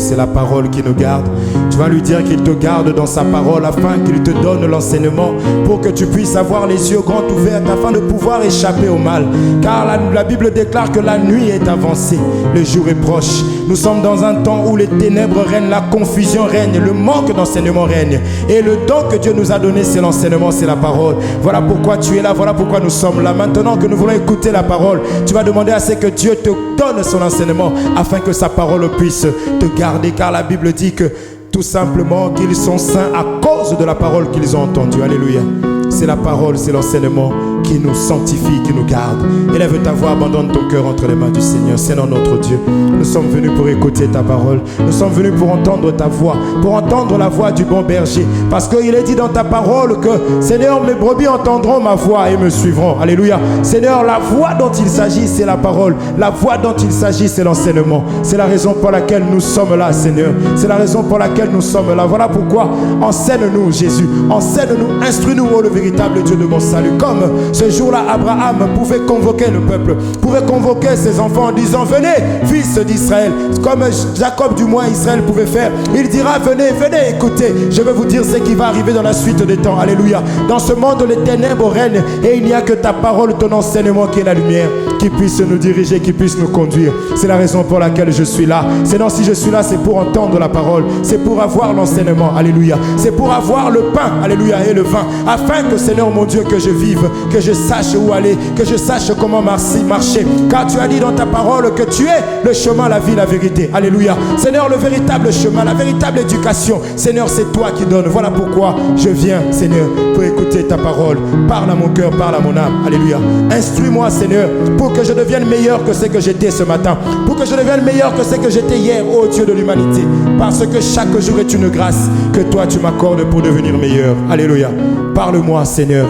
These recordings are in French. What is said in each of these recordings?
c'est la parole qui nous garde. Tu vas lui dire qu'il te garde dans sa parole afin qu'il te donne l'enseignement pour que tu puisses avoir les yeux grands ouverts afin de pouvoir échapper au mal. Car la Bible déclare que la nuit est avancée, le jour est proche. Nous sommes dans un temps où les ténèbres règnent, la confusion règne, le manque d'enseignement règne. Et le don que Dieu nous a donné, c'est l'enseignement, c'est la parole. Voilà pourquoi tu es là, voilà pourquoi nous sommes là. Maintenant que nous voulons écouter la parole, tu vas demander à ce que Dieu te donne son enseignement afin que sa parole puisse te garder. Car la Bible dit que tout simplement qu'ils sont saints à cause de la parole qu'ils ont entendue. Alléluia. C'est la parole, c'est l'enseignement qui nous sanctifie, qui nous garde. Élève ta voix, abandonne ton cœur entre les mains du Seigneur. Seigneur notre Dieu, nous sommes venus pour écouter ta parole. Nous sommes venus pour entendre ta voix, pour entendre la voix du bon berger. Parce qu'il est dit dans ta parole que, Seigneur, mes brebis entendront ma voix et me suivront. Alléluia. Seigneur, la voix dont il s'agit, c'est la parole. La voix dont il s'agit, c'est l'enseignement. C'est la raison pour laquelle nous sommes là, Seigneur. C'est la raison pour laquelle nous sommes là. Voilà pourquoi, enseigne-nous, Jésus. Enseigne-nous, instruis-nous, ô le véritable Dieu de mon salut. Comme ce jour-là, Abraham pouvait convoquer le peuple, pouvait convoquer ses enfants en disant, venez, fils d'Israël. Comme Jacob, du moins, Israël pouvait faire. Il dira, venez, venez, écoutez. Je vais vous dire ce qui va arriver dans la suite des temps. Alléluia. Dans ce monde, les ténèbres règnent et il n'y a que ta parole, ton enseignement qui est la lumière, qui puisse nous diriger, qui puisse nous conduire. C'est la raison pour laquelle je suis là. Sinon, si je suis là, c'est pour entendre la parole. C'est pour avoir l'enseignement. Alléluia. C'est pour avoir le pain. Alléluia. Et le vin. Afin que, Seigneur mon Dieu, que je vive, que je sache où aller, que je sache comment marcher. Car tu as dit dans ta parole que tu es le chemin, la vie, la vérité. Alléluia. Seigneur, le véritable chemin, la véritable éducation. Seigneur, c'est toi qui donnes. Voilà pourquoi je viens, Seigneur, pour écouter ta parole. Parle à mon cœur, parle à mon âme. Alléluia. Instruis-moi, Seigneur, pour que je devienne meilleur que ce que j'étais ce matin. Pour que je devienne meilleur que ce que j'étais hier, ô Dieu de l'humanité. Parce que chaque jour est une grâce que toi tu m'accordes pour devenir meilleur. Alléluia. Parle-moi, Seigneur.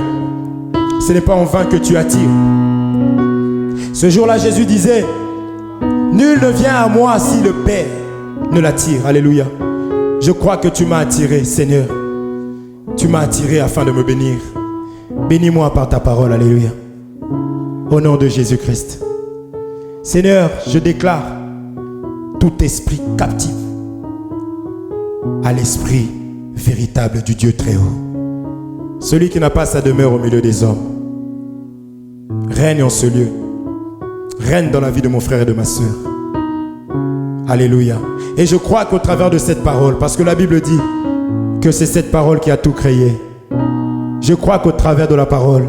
Ce n'est pas en vain que tu attires. Ce jour-là, Jésus disait, nul ne vient à moi si le Père ne l'attire. Alléluia. Je crois que tu m'as attiré, Seigneur. Tu m'as attiré afin de me bénir. Bénis-moi par ta parole. Alléluia. Au nom de Jésus-Christ. Seigneur, je déclare tout esprit captif à l'esprit véritable du Dieu très haut. Celui qui n'a pas sa demeure au milieu des hommes. Règne en ce lieu. Règne dans la vie de mon frère et de ma soeur. Alléluia. Et je crois qu'au travers de cette parole, parce que la Bible dit que c'est cette parole qui a tout créé. Je crois qu'au travers de la parole,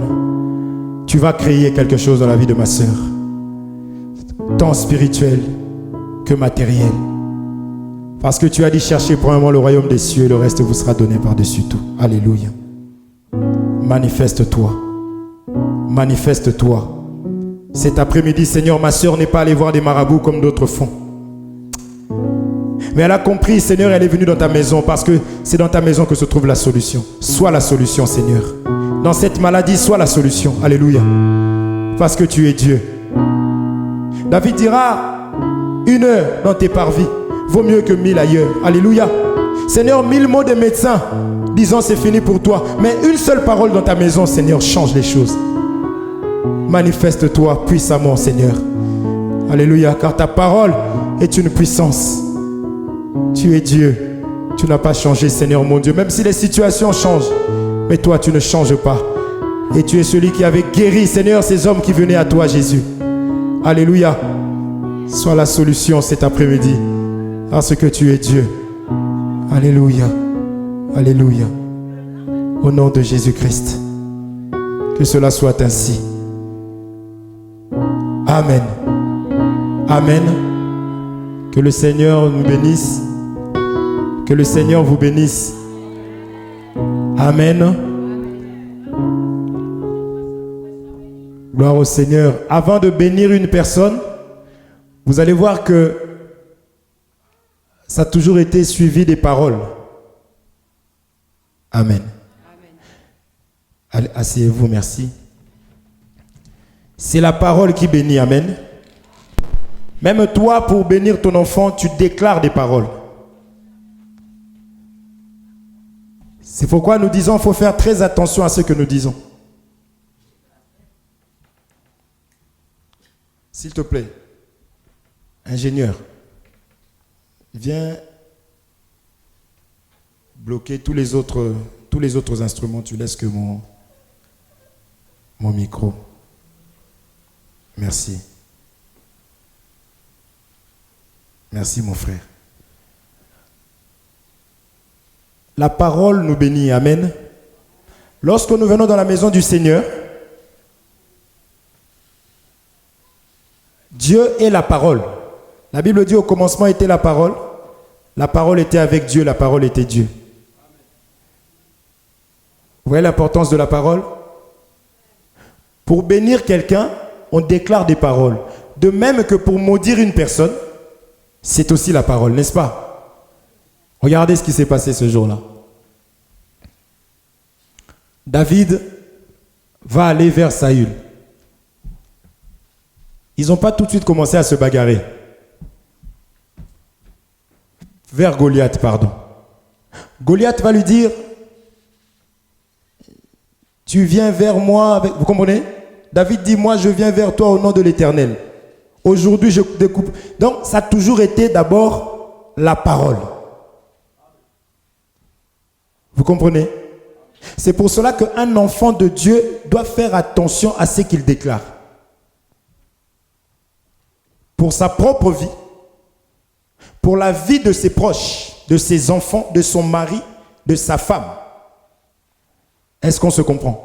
tu vas créer quelque chose dans la vie de ma soeur. Tant spirituel que matériel. Parce que tu as dit chercher premièrement le royaume des cieux et le reste vous sera donné par-dessus tout. Alléluia. Manifeste-toi. Manifeste-toi. Cet après-midi, Seigneur, ma soeur n'est pas allée voir des marabouts comme d'autres font. Mais elle a compris, Seigneur, elle est venue dans ta maison parce que c'est dans ta maison que se trouve la solution. Sois la solution, Seigneur. Dans cette maladie, sois la solution. Alléluia. Parce que tu es Dieu. David dira, 1 heure dans tes parvis vaut mieux que 1000 ailleurs. Alléluia. Seigneur, 1000 mots de médecin disant c'est fini pour toi. Mais une seule parole dans ta maison, Seigneur, change les choses. Manifeste-toi puissamment, Seigneur. Alléluia. Car ta parole est une puissance. Tu es Dieu. Tu n'as pas changé, Seigneur mon Dieu. Même si les situations changent. Mais toi, tu ne changes pas. Et tu es celui qui avait guéri, Seigneur, ces hommes qui venaient à toi, Jésus. Alléluia. Sois la solution cet après-midi. Parce que tu es Dieu. Alléluia. Alléluia. Au nom de Jésus-Christ. Que cela soit ainsi. Amen. Amen. Que le Seigneur nous bénisse. Que le Seigneur vous bénisse. Amen. Gloire au Seigneur. Avant de bénir une personne, vous allez voir que ça a toujours été suivi des paroles. Amen. Allez, asseyez-vous, merci. C'est la parole qui bénit. Amen. Même toi, pour bénir ton enfant, tu déclares des paroles. C'est pourquoi nous disons qu'il faut faire très attention à ce que nous disons. S'il te plaît, ingénieur, viens bloquer tous les autres instruments. Tu laisses que mon micro. Merci. Merci mon frère. La parole nous bénit. Amen. Lorsque nous venons dans la maison du Seigneur, Dieu est la parole. La Bible dit au commencement était la parole était avec Dieu, la parole était Dieu. Vous voyez l'importance de la parole? Pour bénir quelqu'un, on déclare des paroles. De même que pour maudire une personne, c'est aussi la parole, n'est-ce pas? Regardez ce qui s'est passé ce jour-là. David va aller vers Saül. Ils n'ont pas tout de suite commencé à se bagarrer. Vers Goliath, pardon. Goliath va lui dire, tu viens vers moi, avec... vous comprenez? David dit, moi je viens vers toi au nom de l'Éternel. Aujourd'hui je découpe. Donc ça a toujours été d'abord la parole. Vous comprenez? C'est pour cela qu'un enfant de Dieu doit faire attention à ce qu'il déclare. Pour sa propre vie, pour la vie de ses proches, de ses enfants, de son mari, de sa femme. Est-ce qu'on se comprend?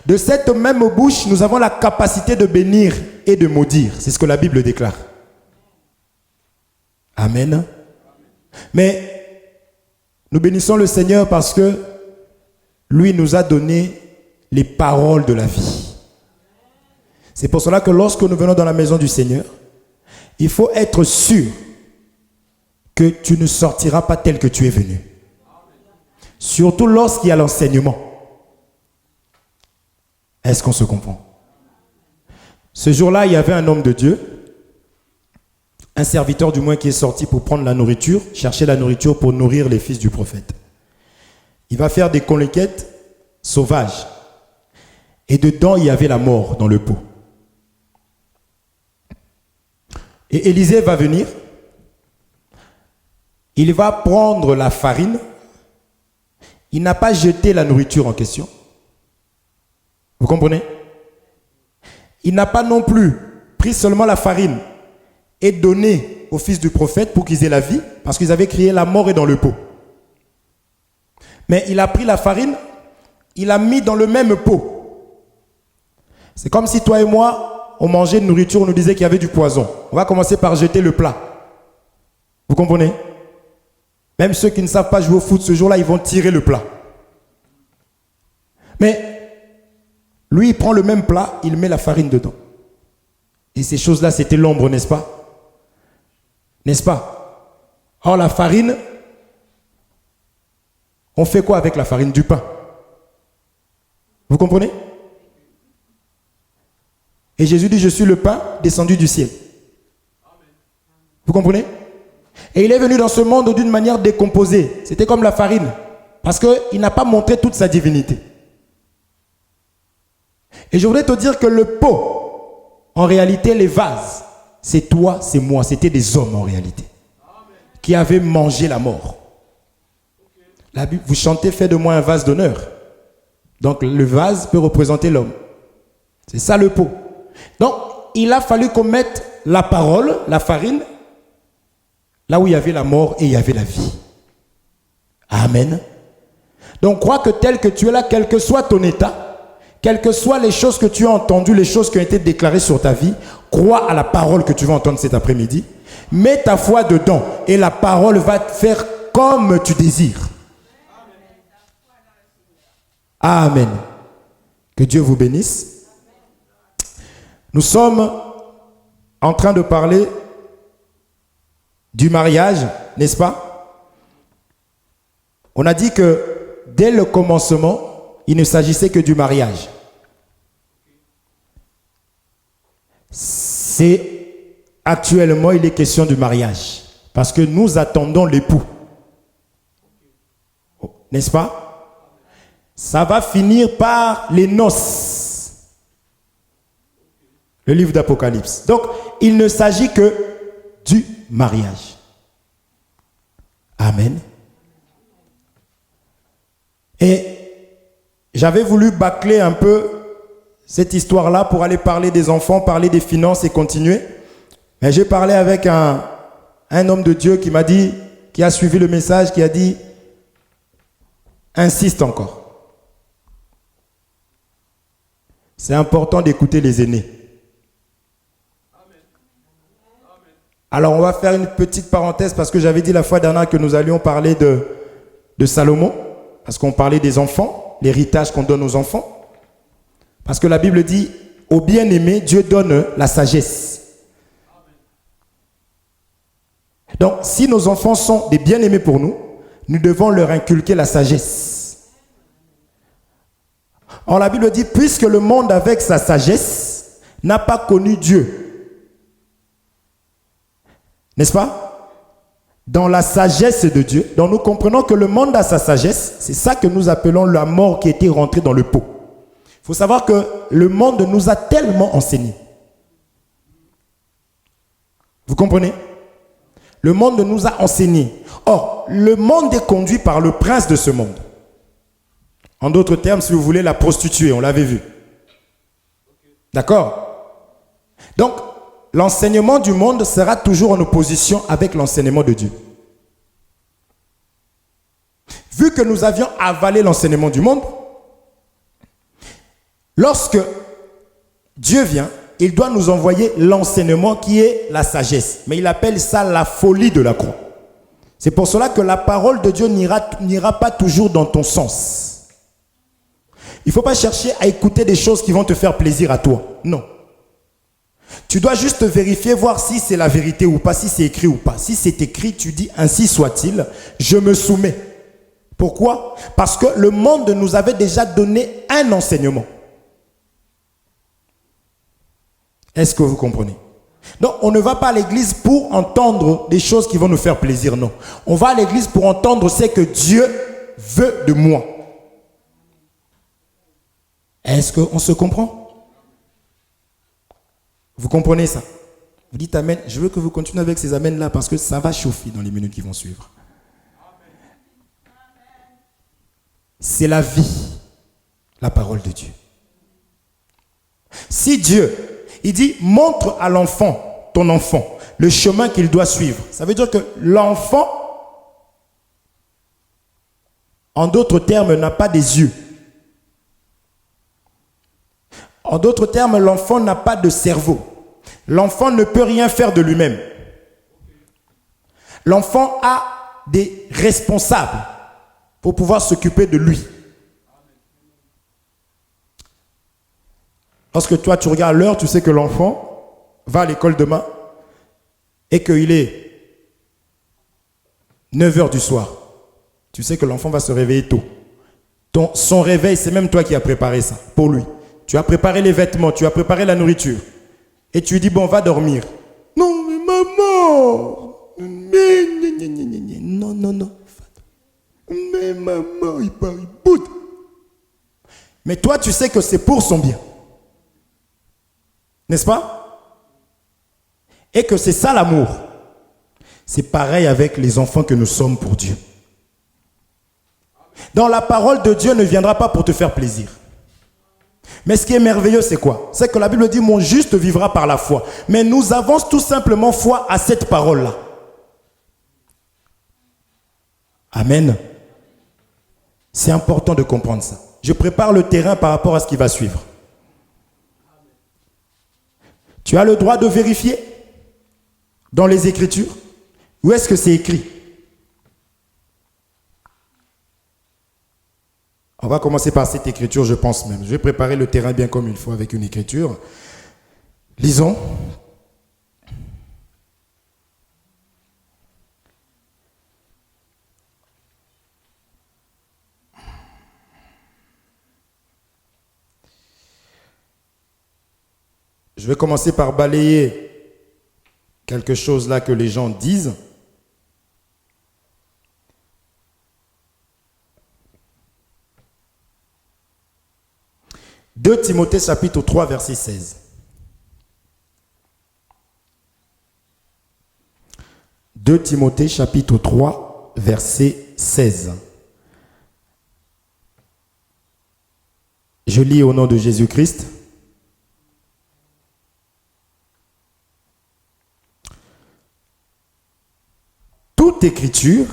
De cette même bouche, nous avons la capacité de bénir et de maudire. C'est ce que la Bible déclare. Amen. Mais nous bénissons le Seigneur parce que lui nous a donné les paroles de la vie. C'est pour cela que lorsque nous venons dans la maison du Seigneur, il faut être sûr que tu ne sortiras pas tel que tu es venu. Surtout lorsqu'il y a l'enseignement. Est-ce qu'on se comprend? Ce jour-là, il y avait un homme de Dieu, un serviteur du moins qui est sorti pour prendre la nourriture, chercher la nourriture pour nourrir les fils du prophète. Il va faire des conquêtes sauvages. Et dedans, il y avait la mort dans le pot. Et Élisée va venir. Il va prendre la farine. Il n'a pas jeté la nourriture en question. Vous comprenez? Il n'a pas non plus pris seulement la farine et donné aux fils du prophète pour qu'ils aient la vie, parce qu'ils avaient crié la mort est dans le pot. Mais il a pris la farine, il a mis dans le même pot. C'est comme si toi et moi, on mangeait une nourriture, on nous disait qu'il y avait du poison. On va commencer par jeter le plat. Vous comprenez? Même ceux qui ne savent pas jouer au foot ce jour-là, ils vont tirer le plat. Mais lui, il prend le même plat, il met la farine dedans. Et ces choses-là, c'était l'ombre, n'est-ce pas? N'est-ce pas? Or, la farine, on fait quoi avec la farine? Du pain. Vous comprenez? Et Jésus dit, je suis le pain descendu du ciel. Vous comprenez? Et il est venu dans ce monde d'une manière décomposée. C'était comme la farine. Parce qu'il n'a pas montré toute sa divinité. Et je voudrais te dire que le pot, en réalité, les vases, c'est toi, c'est moi. C'était des hommes en réalité. Qui avaient mangé la mort. La Bible, vous chantez, fais de moi un vase d'honneur. Donc le vase peut représenter l'homme. C'est ça le pot. Donc il a fallu qu'on mette la parole, la farine, là où il y avait la mort et il y avait la vie. Amen. Donc crois que tel que tu es là, quel que soit ton état, quelles que soient les choses que tu as entendues, les choses qui ont été déclarées sur ta vie, crois à la parole que tu vas entendre cet après-midi. Mets ta foi dedans et la parole va te faire comme tu désires. Amen. Que Dieu vous bénisse. Nous sommes en train de parler du mariage, n'est-ce pas? On a dit que dès le commencement, il ne s'agissait que du mariage. C'est actuellement, il est question du mariage. Parce que nous attendons l'époux. N'est-ce pas? Ça va finir par les noces. Le livre d'Apocalypse. Donc, il ne s'agit que du mariage. Amen. j'avais voulu bâcler un peu cette histoire-là pour aller parler des enfants, parler des finances et continuer. Mais j'ai parlé avec un homme de Dieu qui m'a dit, qui a suivi le message, qui a dit, insiste encore. C'est important d'écouter les aînés. Alors on va faire une petite parenthèse parce que j'avais dit la fois dernière que nous allions parler de Salomon, parce qu'on parlait des enfants, l'héritage qu'on donne aux enfants. Parce que la Bible dit, au bien-aimé, Dieu donne la sagesse. Donc si nos enfants sont des bien-aimés pour nous, nous devons leur inculquer la sagesse. Or la Bible dit, puisque le monde avec sa sagesse n'a pas connu Dieu, n'est-ce pas? Dans la sagesse de Dieu, donc nous comprenons que le monde a sa sagesse, c'est ça que nous appelons la mort qui était rentrée dans le pot. Il faut savoir que le monde nous a tellement enseigné. Vous comprenez? Le monde nous a enseigné. Or, le monde est conduit par le prince de ce monde. En d'autres termes, si vous voulez, la prostituée, on l'avait vu. D'accord? Donc, l'enseignement du monde sera toujours en opposition avec l'enseignement de Dieu. Vu que nous avions avalé l'enseignement du monde, lorsque Dieu vient, il doit nous envoyer l'enseignement qui est la sagesse. Mais il appelle ça la folie de la croix. C'est pour cela que la parole de Dieu n'ira pas toujours dans ton sens. Il ne faut pas chercher à écouter des choses qui vont te faire plaisir à toi. Non. Tu dois juste vérifier, voir si c'est la vérité ou pas, si c'est écrit ou pas. Si c'est écrit, tu dis ainsi soit-il, je me soumets. Pourquoi? Parce que le monde nous avait déjà donné un enseignement. Est-ce que vous comprenez? Donc, on ne va pas à l'église pour entendre des choses qui vont nous faire plaisir, non. On va à l'église pour entendre ce que Dieu veut de moi. Est-ce qu'on se comprend? Vous comprenez ça? Vous dites amen. Je veux que vous continuez avec ces amens-là parce que ça va chauffer dans les minutes qui vont suivre. C'est la vie, la parole de Dieu. Si Dieu, il dit, montre à l'enfant, ton enfant, le chemin qu'il doit suivre. Ça veut dire que l'enfant, en d'autres termes, n'a pas des yeux. En d'autres termes, l'enfant n'a pas de cerveau. L'enfant ne peut rien faire de lui-même. L'enfant a des responsables pour pouvoir s'occuper de lui. Lorsque toi, tu regardes l'heure, tu sais que l'enfant va à l'école demain et qu'il est 9 h du soir. Tu sais que l'enfant va se réveiller tôt. Son réveil, c'est même toi qui as préparé ça pour lui. Tu as préparé les vêtements, tu as préparé la nourriture. Et tu lui dis, bon, va dormir. Non, mais maman. Non, non, non. Mais maman, il boude. Mais toi, tu sais que c'est pour son bien. N'est-ce pas? Et que c'est ça l'amour. C'est pareil avec les enfants que nous sommes pour Dieu. Donc la parole de Dieu ne viendra pas pour te faire plaisir. Mais ce qui est merveilleux, c'est quoi? C'est que la Bible dit, mon juste vivra par la foi. Mais nous avons tout simplement foi à cette parole-là. Amen. C'est important de comprendre ça. Je prépare le terrain par rapport à ce qui va suivre. Tu as le droit de vérifier dans les Écritures. Où est-ce que c'est écrit? On va commencer par cette écriture, je pense même. Je vais préparer le terrain bien comme il faut avec une écriture. Lisons. Je vais commencer par balayer quelque chose là que les gens disent. « 2 Timothée chapitre 3 verset 16. 2 Timothée chapitre 3 verset 16. Je lis au nom de Jésus-Christ. Toute écriture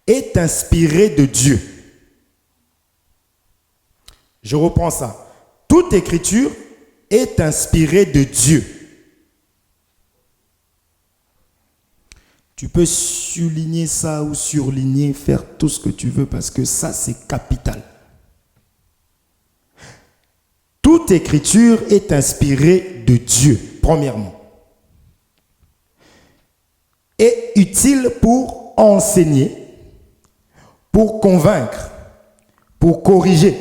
est inspirée de Dieu. Je reprends ça. Toute écriture est inspirée de Dieu. Tu peux souligner ça ou surligner, faire tout ce que tu veux parce que ça, c'est capital. Toute écriture est inspirée de Dieu, premièrement. Et utile pour enseigner, pour convaincre, pour corriger,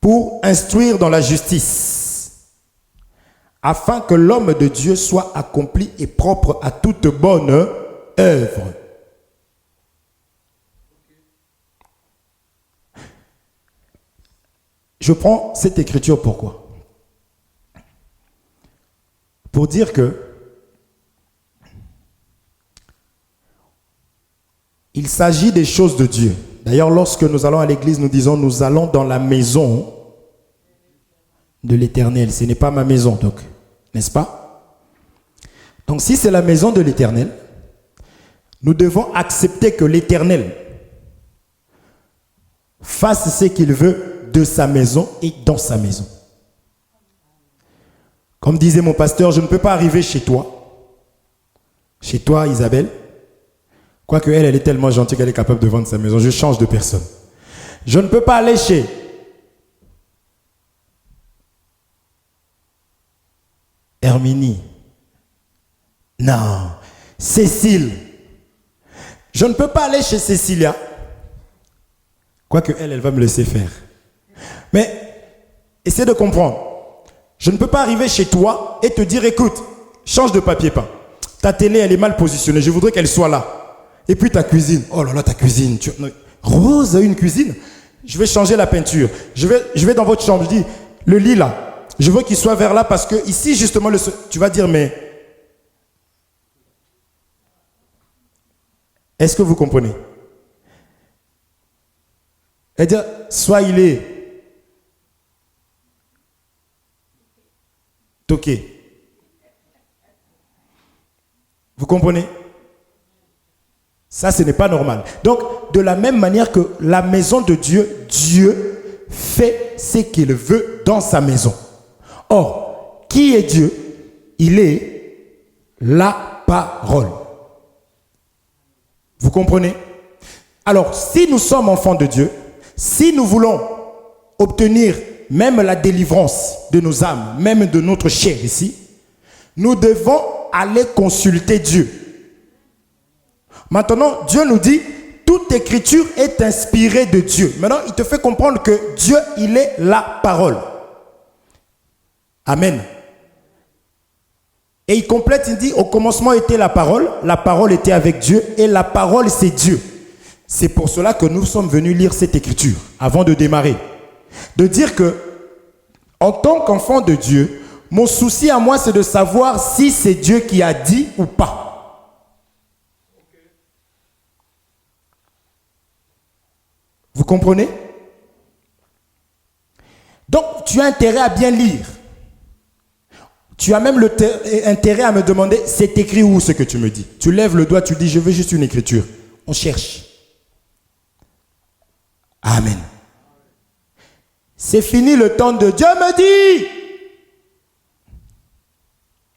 pour instruire dans la justice, afin que l'homme de Dieu soit accompli et propre à toute bonne œuvre. Je prends cette écriture pourquoi? Pour dire que il s'agit des choses de Dieu. D'ailleurs, lorsque nous allons à l'église, nous disons, nous allons dans la maison de l'Éternel. Ce n'est pas ma maison, donc, n'est-ce pas? Donc, si c'est la maison de l'Éternel, nous devons accepter que l'Éternel fasse ce qu'il veut de sa maison et dans sa maison. Comme disait mon pasteur, je ne peux pas arriver chez toi, Isabelle, quoique elle est tellement gentille qu'elle est capable de vendre sa maison. Je change de personne. Je ne peux pas aller chez Herminie. Non. Cécile. Je ne peux pas aller chez Cécilia. Quoique elle va me laisser faire. Mais, essaie de comprendre. Je ne peux pas arriver chez toi et te dire, écoute, change de papier peint. Ta télé, elle est mal positionnée. Je voudrais qu'elle soit là. Et puis ta cuisine. Oh là là, ta cuisine. Rose a une cuisine. Je vais changer la peinture. Je vais dans votre chambre. Je dis, le lit là, je veux qu'il soit vers là parce que ici, justement, tu vas dire, mais est-ce que vous comprenez? C'est-à-dire, soit il est toqué. Vous comprenez? Ça, ce n'est pas normal. Donc, de la même manière que la maison de Dieu, Dieu fait ce qu'il veut dans sa maison. Or, qui est Dieu? Il est la parole. Vous comprenez? Alors, si nous sommes enfants de Dieu, si nous voulons obtenir même la délivrance de nos âmes, même de notre chair ici, nous devons aller consulter Dieu. Maintenant, Dieu nous dit, toute écriture est inspirée de Dieu. Maintenant, il te fait comprendre que Dieu, il est la parole. Amen. Et il complète, il dit, au commencement était la parole était avec Dieu, et la parole c'est Dieu. C'est pour cela que nous sommes venus lire cette écriture, avant de démarrer. De dire que, en tant qu'enfant de Dieu, mon souci à moi, c'est de savoir si c'est Dieu qui a dit ou pas. Vous comprenez? Donc, tu as intérêt à bien lire. Tu as même intérêt à me demander, c'est écrit où ce que tu me dis? Tu lèves le doigt, tu dis, je veux juste une écriture. On cherche. Amen. C'est fini le temps de Dieu me dit.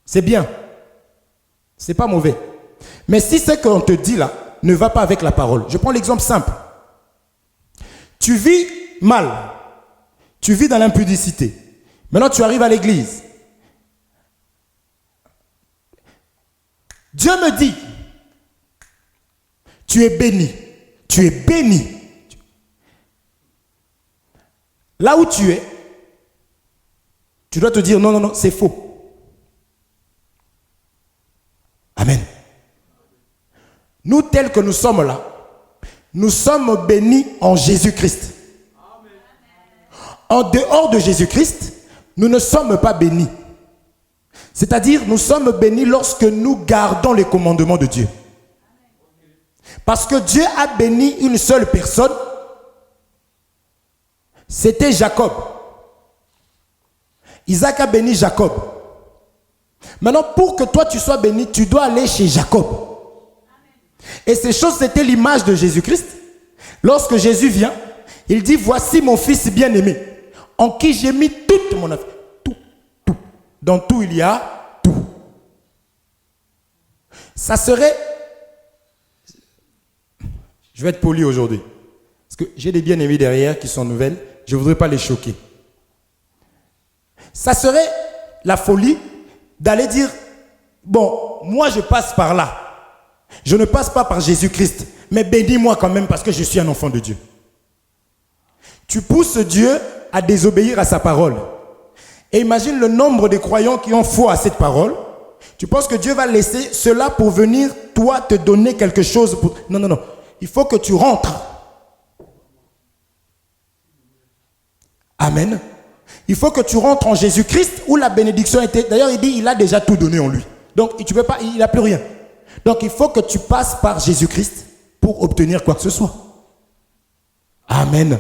C'est bien. C'est pas mauvais. Mais si ce qu'on te dit là ne va pas avec la parole, je prends l'exemple simple. Tu vis mal. Tu vis dans l'impudicité. Maintenant, tu arrives à l'église. Dieu me dit, tu es béni. Tu es béni. Là où tu es, tu dois te dire, non, non, non, c'est faux. Amen. Nous, tels que nous sommes là, nous sommes bénis en Jésus-Christ. En dehors de Jésus-Christ, nous ne sommes pas bénis. C'est-à-dire, nous sommes bénis lorsque nous gardons les commandements de Dieu. Parce que Dieu a béni une seule personne, C'était Jacob. Isaac a béni Jacob. Maintenant, pour que toi tu sois béni, tu dois aller chez Jacob. Et ces choses, c'était l'image de Jésus-Christ. Lorsque Jésus vient, il dit, voici mon fils bien-aimé, en qui j'ai mis toute mon affaire. Tout, tout. Dans tout, il y a tout. Ça serait... Je vais être poli aujourd'hui. Parce que j'ai des bien-aimés derrière qui sont nouvelles. Je ne voudrais pas les choquer. Ça serait la folie d'aller dire, bon, moi je passe par là. Je ne passe pas par Jésus-Christ. Mais bénis-moi quand même parce que je suis un enfant de Dieu. Tu pousses Dieu à désobéir à sa parole. Et imagine le nombre de croyants qui ont foi à cette parole. Tu penses que Dieu va laisser cela pour venir, toi, te donner quelque chose pour... Non, non, non. Il faut que tu rentres. Amen. Il faut que tu rentres en Jésus-Christ où la bénédiction était... D'ailleurs, il dit, il a déjà tout donné en lui. Donc, tu peux pas, il n'a plus rien. Donc, il faut que tu passes par Jésus-Christ pour obtenir quoi que ce soit. Amen.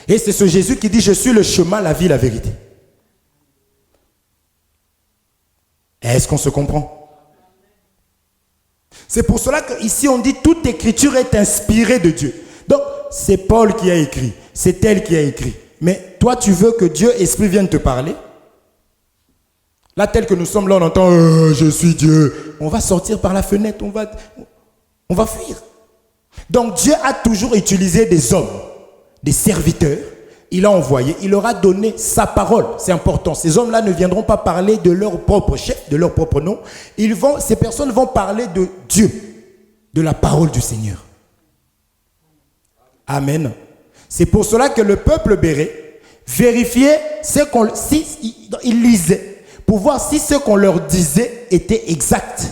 Et c'est ce Jésus qui dit, je suis le chemin, la vie, la vérité. Est-ce qu'on se comprend? C'est pour cela qu'ici on dit, toute écriture est inspirée de Dieu. Donc, c'est Paul qui a écrit, c'est elle qui a écrit. Mais toi, tu veux que Dieu, Esprit, vienne te parler? Là, tel que nous sommes là, on entend, je suis Dieu. On va sortir par la fenêtre, on va fuir. Donc, Dieu a toujours utilisé des hommes, des serviteurs. Il a envoyé, il leur a donné sa parole. C'est important. Ces hommes-là ne viendront pas parler de leur propre chef, de leur propre nom. Ces personnes vont parler de Dieu, de la parole du Seigneur. Amen. C'est pour cela que le peuple béret vérifiait ils lisaient pour voir si ce qu'on leur disait était exact.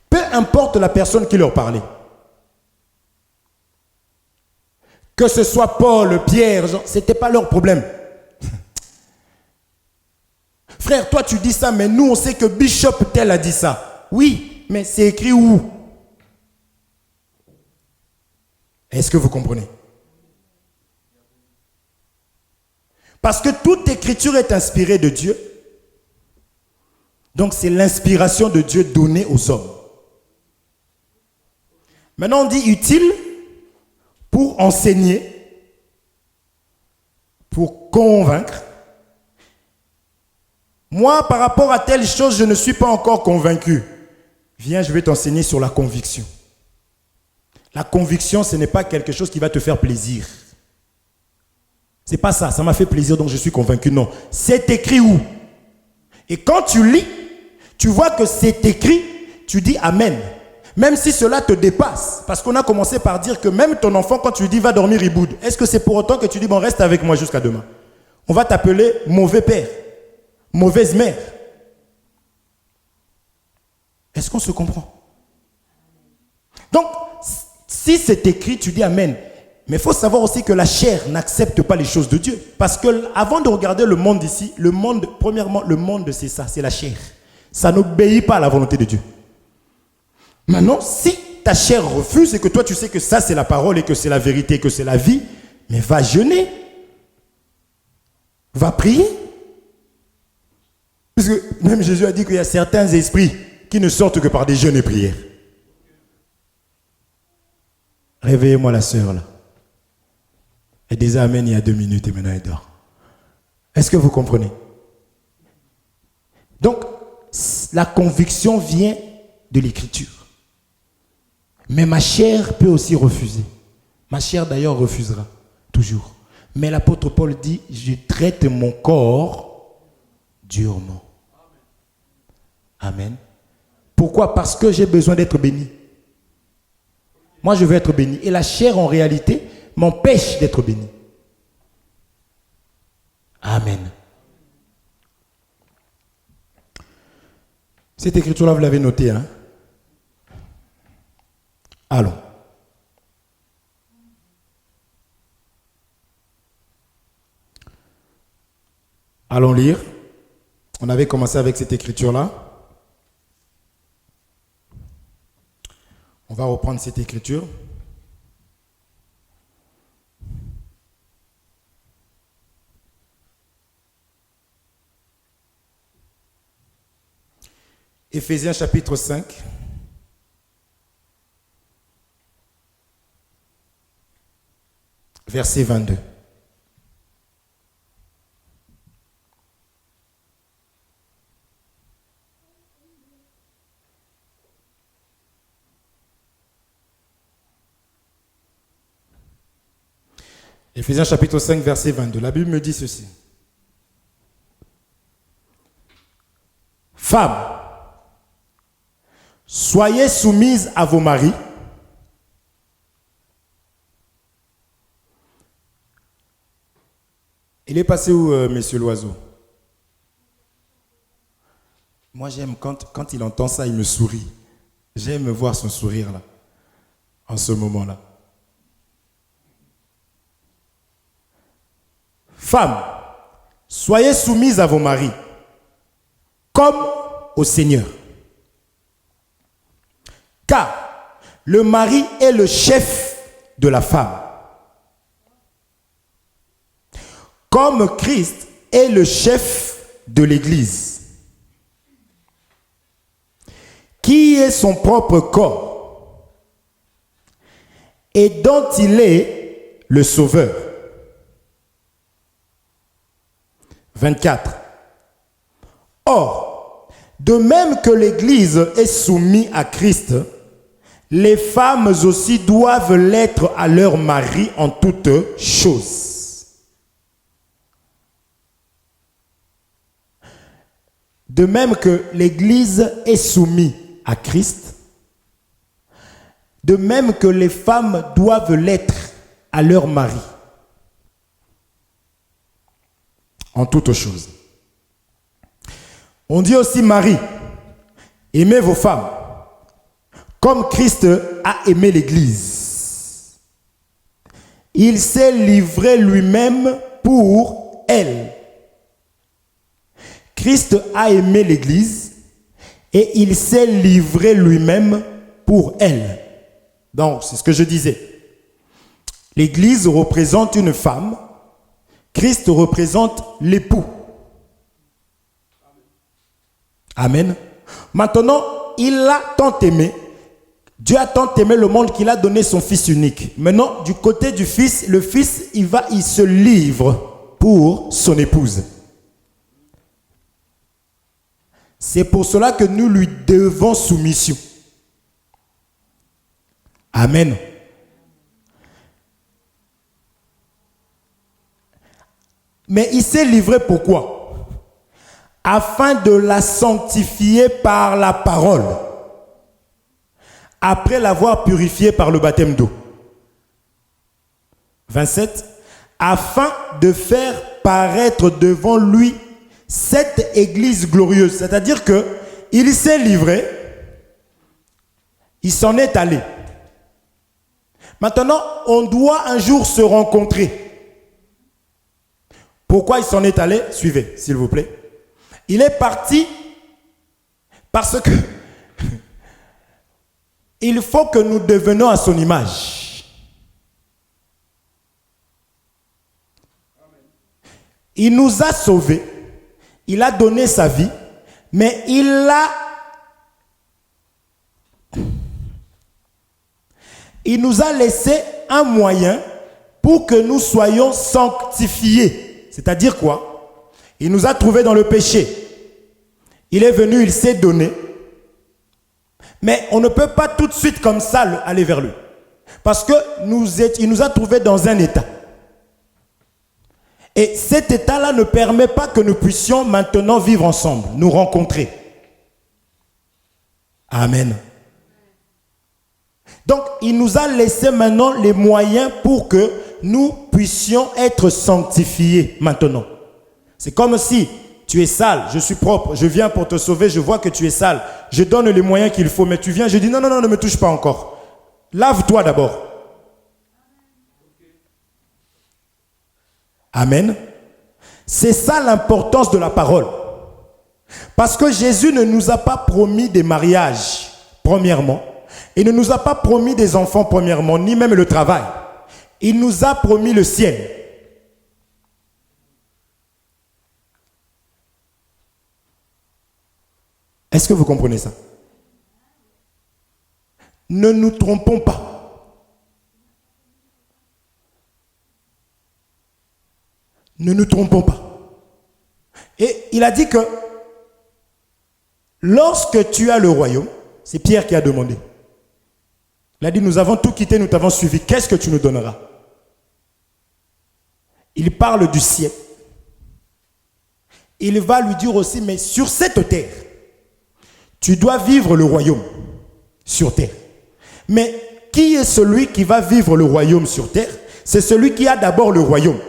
Peu importe la personne qui leur parlait. Que ce soit Paul, Pierre, Jean, ce n'était pas leur problème. Frère, toi tu dis ça, mais nous on sait que Bishop tel a dit ça. Oui, mais c'est écrit où? Est-ce que vous comprenez? Parce que toute écriture est inspirée de Dieu. Donc c'est l'inspiration de Dieu donnée aux hommes. Maintenant on dit utile pour enseigner, pour convaincre. Moi, par rapport à telle chose, je ne suis pas encore convaincu. Viens, je vais t'enseigner sur la conviction. La conviction, ce n'est pas quelque chose qui va te faire plaisir. C'est pas ça, ça m'a fait plaisir, donc je suis convaincu. Non, c'est écrit où? Et quand tu lis, tu vois que c'est écrit, tu dis Amen. Même si cela te dépasse. Parce qu'on a commencé par dire que même ton enfant, quand tu lui dis va dormir, il boude. Est-ce que c'est pour autant que tu dis bon, reste avec moi jusqu'à demain? On va t'appeler mauvais père, mauvaise mère. Est-ce qu'on se comprend? Donc, si c'est écrit, tu dis Amen. Mais il faut savoir aussi que la chair n'accepte pas les choses de Dieu. Parce que avant de regarder le monde ici, le monde, premièrement, le monde c'est ça, c'est la chair. Ça n'obéit pas à la volonté de Dieu. Maintenant, si ta chair refuse et que toi tu sais que ça c'est la parole et que c'est la vérité, que c'est la vie, mais va jeûner. Va prier. Parce que même Jésus a dit qu'il y a certains esprits qui ne sortent que par des jeûnes et prières. Réveillez-moi la sœur là. Elle disait Amen il y a 2 minutes et maintenant elle dort. Est-ce que vous comprenez? Donc, la conviction vient de l'écriture. Mais ma chair peut aussi refuser. Ma chair d'ailleurs refusera, toujours. Mais l'apôtre Paul dit, je traite mon corps durement. Amen. Pourquoi? Parce que j'ai besoin d'être béni. Moi, je veux être béni. Et la chair, en réalité, m'empêche d'être béni. Amen. Cette écriture-là, vous l'avez notée, hein? Allons. Allons lire. On avait commencé avec cette écriture-là. On va reprendre cette écriture. Éphésiens chapitre 5. Verset 22. Éphésiens chapitre 5, verset 22. La Bible me dit ceci. Femmes, soyez soumises à vos maris. Il est passé où, monsieur Loiseau? Moi, j'aime quand il entend ça, il me sourit. J'aime voir son sourire là, en ce moment-là. Femmes, soyez soumises à vos maris, comme au Seigneur. Car le mari est le chef de la femme, comme Christ est le chef de l'Église, qui est son propre corps et dont il est le sauveur. 24. Or, de même que l'Église est soumise à Christ, les femmes aussi doivent l'être à leur mari en toutes choses. De même que l'Église est soumise à Christ, de même que les femmes doivent l'être à leur mari en toutes choses. On dit aussi Marie, aimez vos femmes, comme Christ a aimé l'Église. Il s'est livré lui-même pour elle. Christ a aimé l'Église et il s'est livré lui-même pour elle. Donc, c'est ce que je disais. L'Église représente une femme. Christ représente l'époux. Amen. Maintenant, il a tant aimé. Dieu a tant aimé le monde qu'il a donné son Fils unique. Maintenant, du côté du Fils, le Fils, il se livre pour son épouse. C'est pour cela que nous lui devons soumission. Amen. Mais il s'est livré pourquoi? Afin de la sanctifier par la parole, après l'avoir purifiée par le baptême d'eau. 27. Afin de faire paraître devant lui cette église glorieuse. C'est-à-dire que il s'est livré, il s'en est allé. Maintenant, on doit un jour se rencontrer. Pourquoi il s'en est allé? Suivez, s'il vous plaît. Il est parti parce que il faut que nous devenions à son image. Il nous a sauvés, il a donné sa vie, mais il nous a laissé un moyen pour que nous soyons sanctifiés. C'est-à-dire quoi? Il nous a trouvés dans le péché. Il est venu, il s'est donné. Mais on ne peut pas tout de suite comme ça aller vers lui. Parce que il nous a trouvés dans un état. Et cet état-là ne permet pas que nous puissions maintenant vivre ensemble, nous rencontrer. Amen. Donc, il nous a laissé maintenant les moyens pour que nous puissions être sanctifiés maintenant. C'est comme si tu es sale, je suis propre, je viens pour te sauver, je vois que tu es sale, je donne les moyens qu'il faut, mais tu viens, je dis non, non, non, ne me touche pas encore. Lave-toi d'abord. Amen. C'est ça l'importance de la parole. Parce que Jésus ne nous a pas promis des mariages, premièrement. Il ne nous a pas promis des enfants, premièrement, ni même le travail. Il nous a promis le ciel. Est-ce que vous comprenez ça? Ne nous trompons pas. Ne nous trompons pas. Et il a dit que lorsque tu as le royaume, c'est Pierre qui a demandé. Il a dit, nous avons tout quitté, nous t'avons suivi. Qu'est-ce que tu nous donneras? Il parle du ciel. Il va lui dire aussi, mais sur cette terre, tu dois vivre le royaume sur terre. Mais qui est celui qui va vivre le royaume sur terre? C'est celui qui a d'abord le royaume.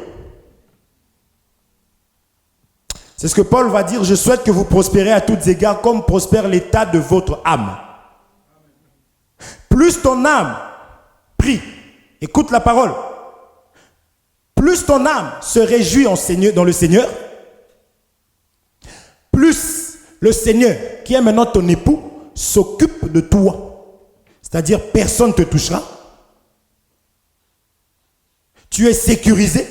C'est ce que Paul va dire, je souhaite que vous prospérez à tous égards comme prospère l'état de votre âme. Plus ton âme prie, écoute la parole, plus ton âme se réjouit dans le Seigneur, plus le Seigneur, qui est maintenant ton époux, s'occupe de toi. C'est-à-dire, personne ne te touchera. Tu es sécurisé.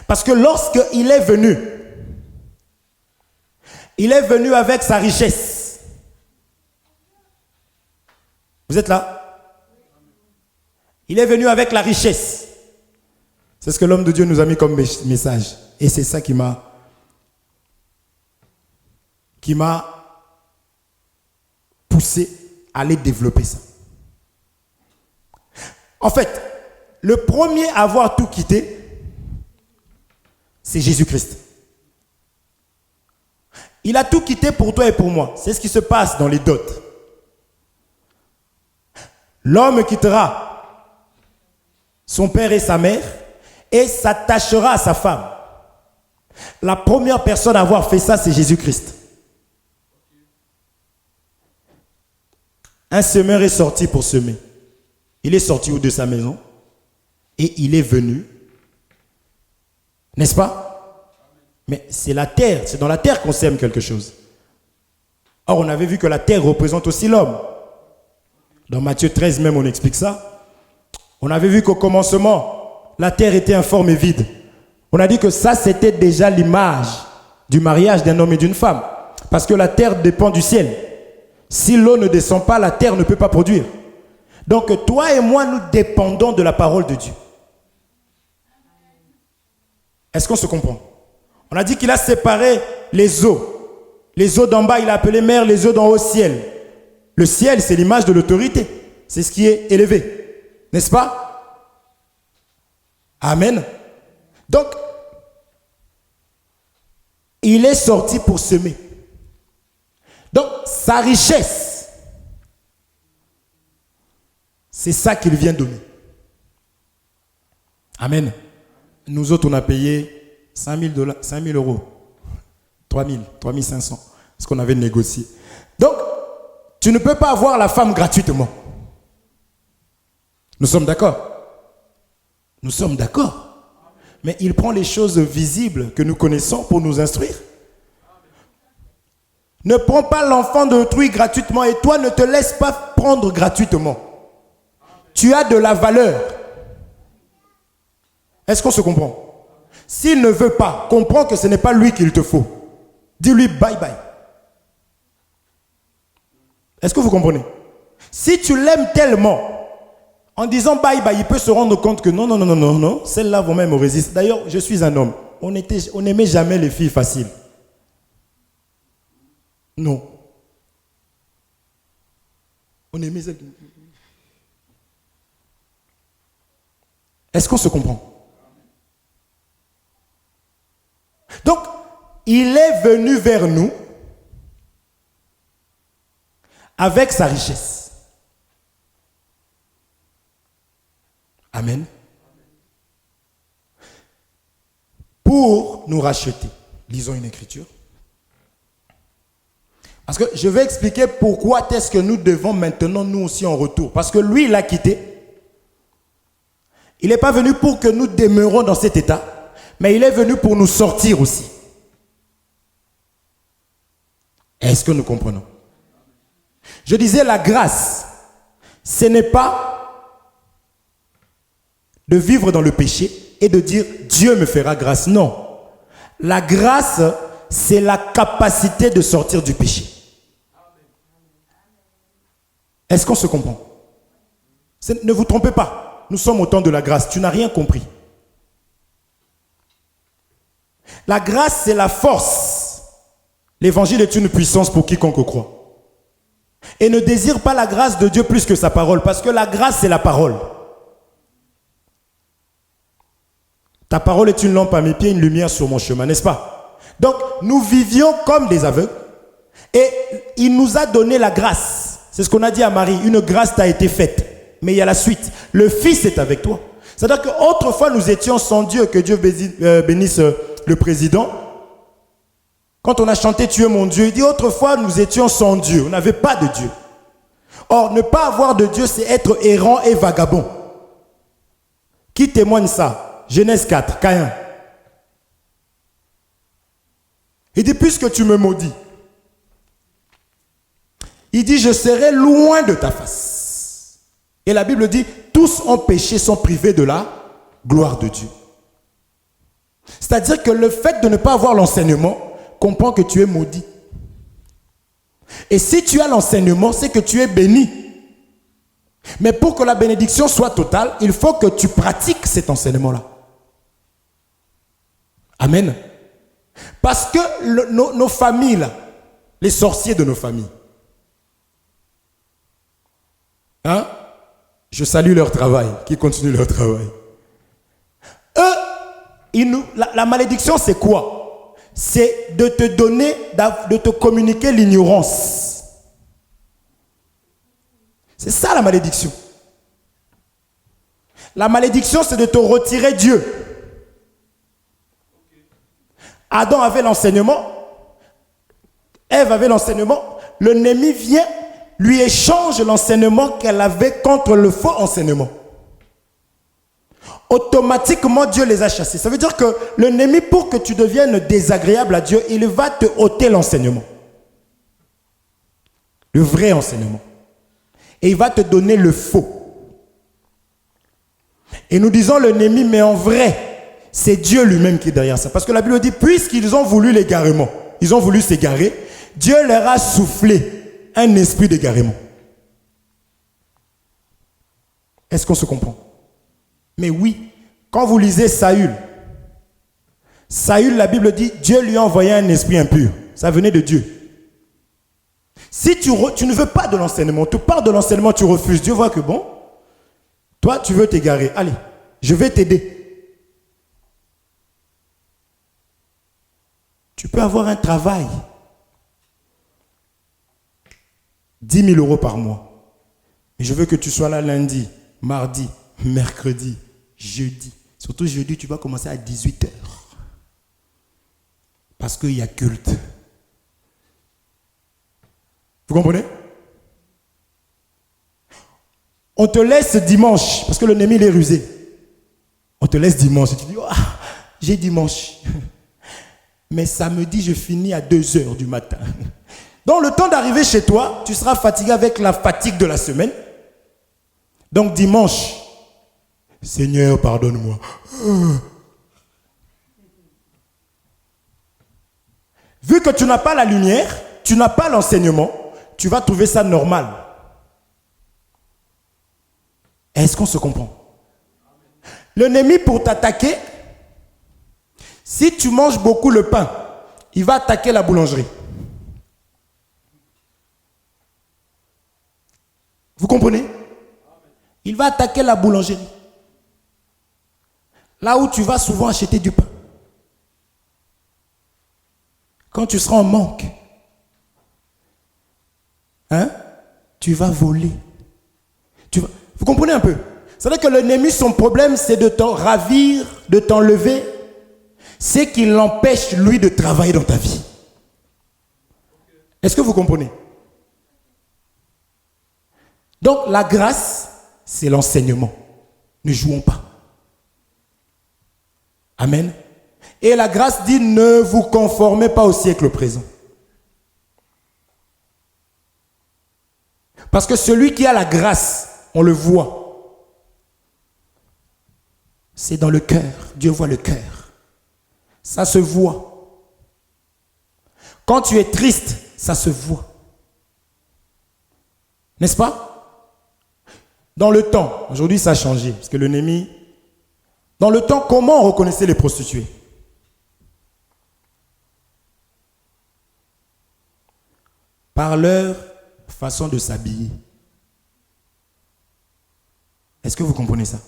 Parce que lorsqu'il est venu avec sa richesse. Vous êtes là? Il est venu avec la richesse. C'est ce que l'homme de Dieu nous a mis comme message. Et c'est ça qui m'a poussé à aller développer ça. En fait, le premier à avoir tout quitté, c'est Jésus-Christ. Il a tout quitté pour toi et pour moi. C'est ce qui se passe dans les dots. L'homme quittera son père et sa mère et s'attachera à sa femme. La première personne à avoir fait ça, c'est Jésus-Christ. Un semeur est sorti pour semer. Il est sorti de sa maison et il est venu. N'est-ce pas? Mais c'est la terre, c'est dans la terre qu'on sème quelque chose. Or, on avait vu que la terre représente aussi l'homme. Dans Matthieu 13 même, on explique ça. On avait vu qu'au commencement, la terre était informe et vide. On a dit que ça, c'était déjà l'image du mariage d'un homme et d'une femme. Parce que la terre dépend du ciel. Si l'eau ne descend pas, la terre ne peut pas produire. Donc, toi et moi, nous dépendons de la parole de Dieu. Est-ce qu'on se comprend? On a dit qu'il a séparé les eaux. Les eaux d'en bas, il a appelé mer, les eaux d'en haut, ciel. Le ciel, c'est l'image de l'autorité. C'est ce qui est élevé. N'est-ce pas? Amen. Donc, il est sorti pour semer. Donc, sa richesse, c'est ça qu'il vient donner. Amen. Nous autres, on a payé 5 000 euros. 3 000, 3 500. Ce qu'on avait négocié. Donc, tu ne peux pas avoir la femme gratuitement. Nous sommes d'accord? Nous sommes d'accord. Mais il prend les choses visibles que nous connaissons pour nous instruire. Ne prends pas l'enfant d'autrui gratuitement et toi ne te laisse pas prendre gratuitement. Tu as de la valeur. Est-ce qu'on se comprend? S'il ne veut pas, comprends que ce n'est pas lui qu'il te faut. Dis-lui bye bye. Est-ce que vous comprenez? Si tu l'aimes tellement, en disant bye bye, il peut se rendre compte que non, celles-là vont même résister. D'ailleurs, je suis un homme. On n'aimait jamais les filles faciles. Non. On aimait celles. Est-ce qu'on se comprend? Donc, il est venu vers nous avec sa richesse. Amen. Pour nous racheter. Lisons une écriture. Parce que je vais expliquer pourquoi est-ce que nous devons maintenant nous aussi en retour. Parce que lui, il a quitté. Il n'est pas venu pour que nous demeurions dans cet état, mais il est venu pour nous sortir aussi. Est-ce que nous comprenons? Je disais, la grâce, ce n'est pas de vivre dans le péché et de dire Dieu me fera grâce. Non. La grâce, c'est la capacité de sortir du péché. Est-ce qu'on se comprend? Ne vous trompez pas, nous sommes au temps de la grâce, tu n'as rien compris. La grâce, c'est la force. L'évangile est une puissance pour quiconque croit. Et ne désire pas la grâce de Dieu plus que sa parole, parce que la grâce, c'est la parole. Ta parole est une lampe à mes pieds, une lumière sur mon chemin, n'est-ce pas? Donc, nous vivions comme des aveugles, et il nous a donné la grâce. C'est ce qu'on a dit à Marie, une grâce t'a été faite. Mais il y a la suite, le Fils est avec toi. C'est-à-dire qu'autrefois, nous étions sans Dieu, que Dieu bénisse le président. Quand on a chanté « Tu es mon Dieu », il dit autrefois nous étions sans Dieu, on n'avait pas de Dieu. Or, ne pas avoir de Dieu, c'est être errant et vagabond. Qui témoigne ça? Genèse 4, Caïn. Il dit « Puisque tu me maudis », il dit « Je serai loin de ta face ». Et la Bible dit « Tous ont péché, sont privés de la gloire de Dieu ». C'est-à-dire que le fait de ne pas avoir l'enseignement comprend que tu es maudit. Et si tu as l'enseignement, c'est que tu es béni. Mais pour que la bénédiction soit totale, il faut que tu pratiques cet enseignement-là. Amen. Parce que nos familles, là, les sorciers de nos familles, hein? Je salue leur travail, qu'ils continuent leur travail. Eux, la malédiction, c'est quoi? C'est de te donner, de te communiquer l'ignorance. C'est ça la malédiction. La malédiction, c'est de te retirer Dieu. Adam avait l'enseignement, Ève avait l'enseignement, l'ennemi vient, lui échange l'enseignement qu'elle avait contre le faux enseignement. Automatiquement, Dieu les a chassés. Ça veut dire que l'ennemi, pour que tu deviennes désagréable à Dieu, il va te ôter l'enseignement. Le vrai enseignement. Et il va te donner le faux. Et nous disons l'ennemi, mais en vrai, c'est Dieu lui-même qui est derrière ça. Parce que la Bible dit, puisqu'ils ont voulu l'égarement, ils ont voulu s'égarer, Dieu leur a soufflé un esprit d'égarement. Est-ce qu'on se comprend? Mais oui, quand vous lisez Saül, la Bible dit, Dieu lui a envoyé un esprit impur. Ça venait de Dieu. Si tu ne veux pas de l'enseignement, tu pars de l'enseignement, tu refuses. Dieu voit que bon, toi tu veux t'égarer. Allez, je vais t'aider. Tu peux avoir un travail. 10 000 euros par mois. Mais je veux que tu sois là lundi, mardi, mercredi, jeudi. Surtout jeudi, tu vas commencer à 18 h. Parce qu'il y a culte. Vous comprenez? On te laisse dimanche, parce que l'ennemi il est rusé. On te laisse dimanche et tu dis, oh, j'ai dimanche. Mais samedi, je finis à 2 h du matin. Donc le temps d'arriver chez toi, tu seras fatigué avec la fatigue de la semaine. Donc dimanche, Seigneur, pardonne-moi. Vu que tu n'as pas la lumière, tu n'as pas l'enseignement, tu vas trouver ça normal. Est-ce qu'on se comprend? L'ennemi, pour t'attaquer, si tu manges beaucoup le pain, il va attaquer la boulangerie. Vous comprenez? Il va attaquer la boulangerie. Là où tu vas souvent acheter du pain. Quand tu seras en manque, hein, tu vas voler. Vous comprenez un peu? C'est-à-dire que l'ennemi, son problème, c'est de t'en ravir, de t'enlever. C'est qu'il l'empêche, lui, de travailler dans ta vie. Est-ce que vous comprenez? Donc, la grâce, c'est l'enseignement. Ne jouons pas. Amen. Et la grâce dit, ne vous conformez pas au siècle présent. Parce que celui qui a la grâce, on le voit. C'est dans le cœur. Dieu voit le cœur. Ça se voit. Quand tu es triste, ça se voit. N'est-ce pas? Dans le temps, aujourd'hui ça a changé, parce que le Némi... Dans le temps, comment on reconnaissait les prostituées? Par leur façon de s'habiller. Est-ce que vous comprenez ça?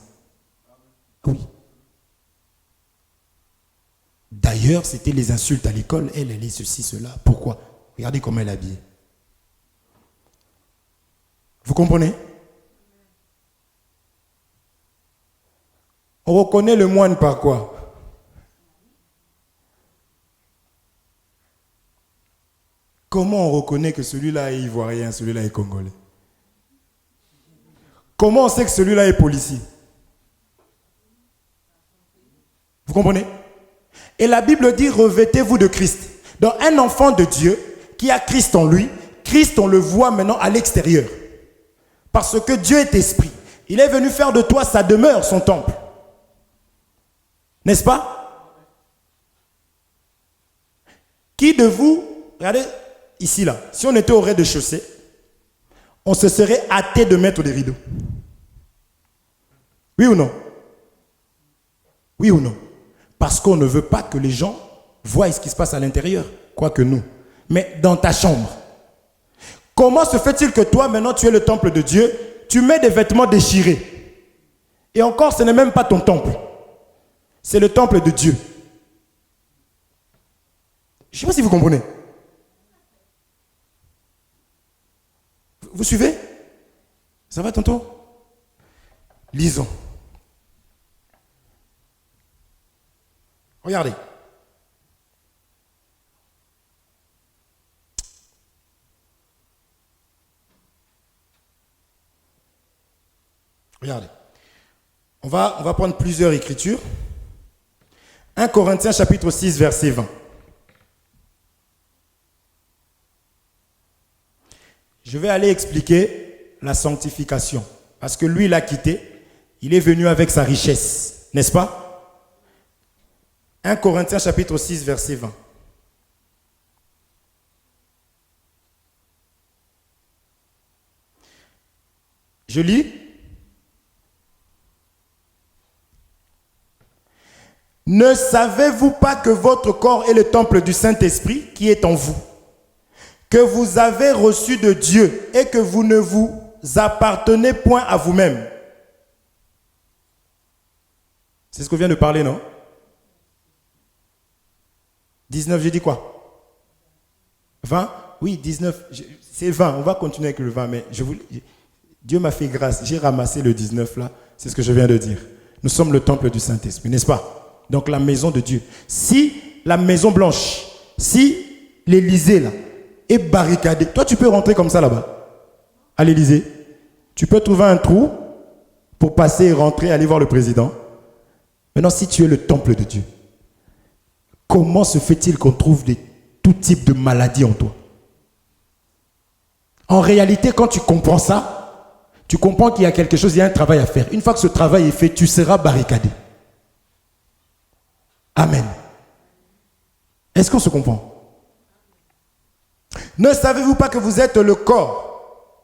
Oui. D'ailleurs, c'était les insultes à l'école. Elle est ceci, cela. Pourquoi? Regardez comment elle est habillée. Vous comprenez? On reconnaît le moine par quoi? Comment on reconnaît que celui-là est ivoirien, celui-là est congolais? Comment on sait que celui-là est policier? Vous comprenez? Et la Bible dit, revêtez-vous de Christ. Donc un enfant de Dieu qui a Christ en lui, Christ on le voit maintenant à l'extérieur. Parce que Dieu est esprit. Il est venu faire de toi sa demeure, son temple. N'est-ce pas? Qui de vous, regardez ici là, si on était au rez-de-chaussée, on se serait hâté de mettre des rideaux. Oui ou non? Oui ou non? Parce qu'on ne veut pas que les gens voient ce qui se passe à l'intérieur, quoique nous. Mais dans ta chambre. Comment se fait-il que toi, maintenant, tu es le temple de Dieu, tu mets des vêtements déchirés? Et encore, ce n'est même pas ton temple. C'est le temple de Dieu. Je ne sais pas si vous comprenez. Vous suivez? Ça va, tonton? Lisons. Regardez. Regardez. On va prendre plusieurs écritures. 1 Corinthiens chapitre 6, verset 20. Je vais aller expliquer la sanctification. Parce que lui, il a quitté. Il est venu avec sa richesse. N'est-ce pas? 1 Corinthiens chapitre 6, verset 20. Je lis. Ne savez-vous pas que votre corps est le temple du Saint-Esprit qui est en vous, que vous avez reçu de Dieu et que vous ne vous appartenez point à vous-même? C'est ce que vient de parler, non? 19, j'ai dit quoi? 20? Oui, 19, c'est 20. On va continuer avec le 20, mais Dieu m'a fait grâce. J'ai ramassé le 19 là. C'est ce que je viens de dire. Nous sommes le temple du Saint-Esprit, n'est-ce pas? Donc la maison de Dieu. Si la Maison Blanche, si l'Élysée là est barricadée, toi tu peux rentrer comme ça là-bas, à l'Élysée. Tu peux trouver un trou pour passer et rentrer, aller voir le président. Maintenant, si tu es le temple de Dieu, comment se fait-il qu'on trouve tout type de maladies en toi? En réalité, quand tu comprends ça, tu comprends qu'il y a quelque chose, il y a un travail à faire. Une fois que ce travail est fait, tu seras barricadé. Amen. Est-ce qu'on se comprend? Ne savez-vous pas que vous êtes le corps,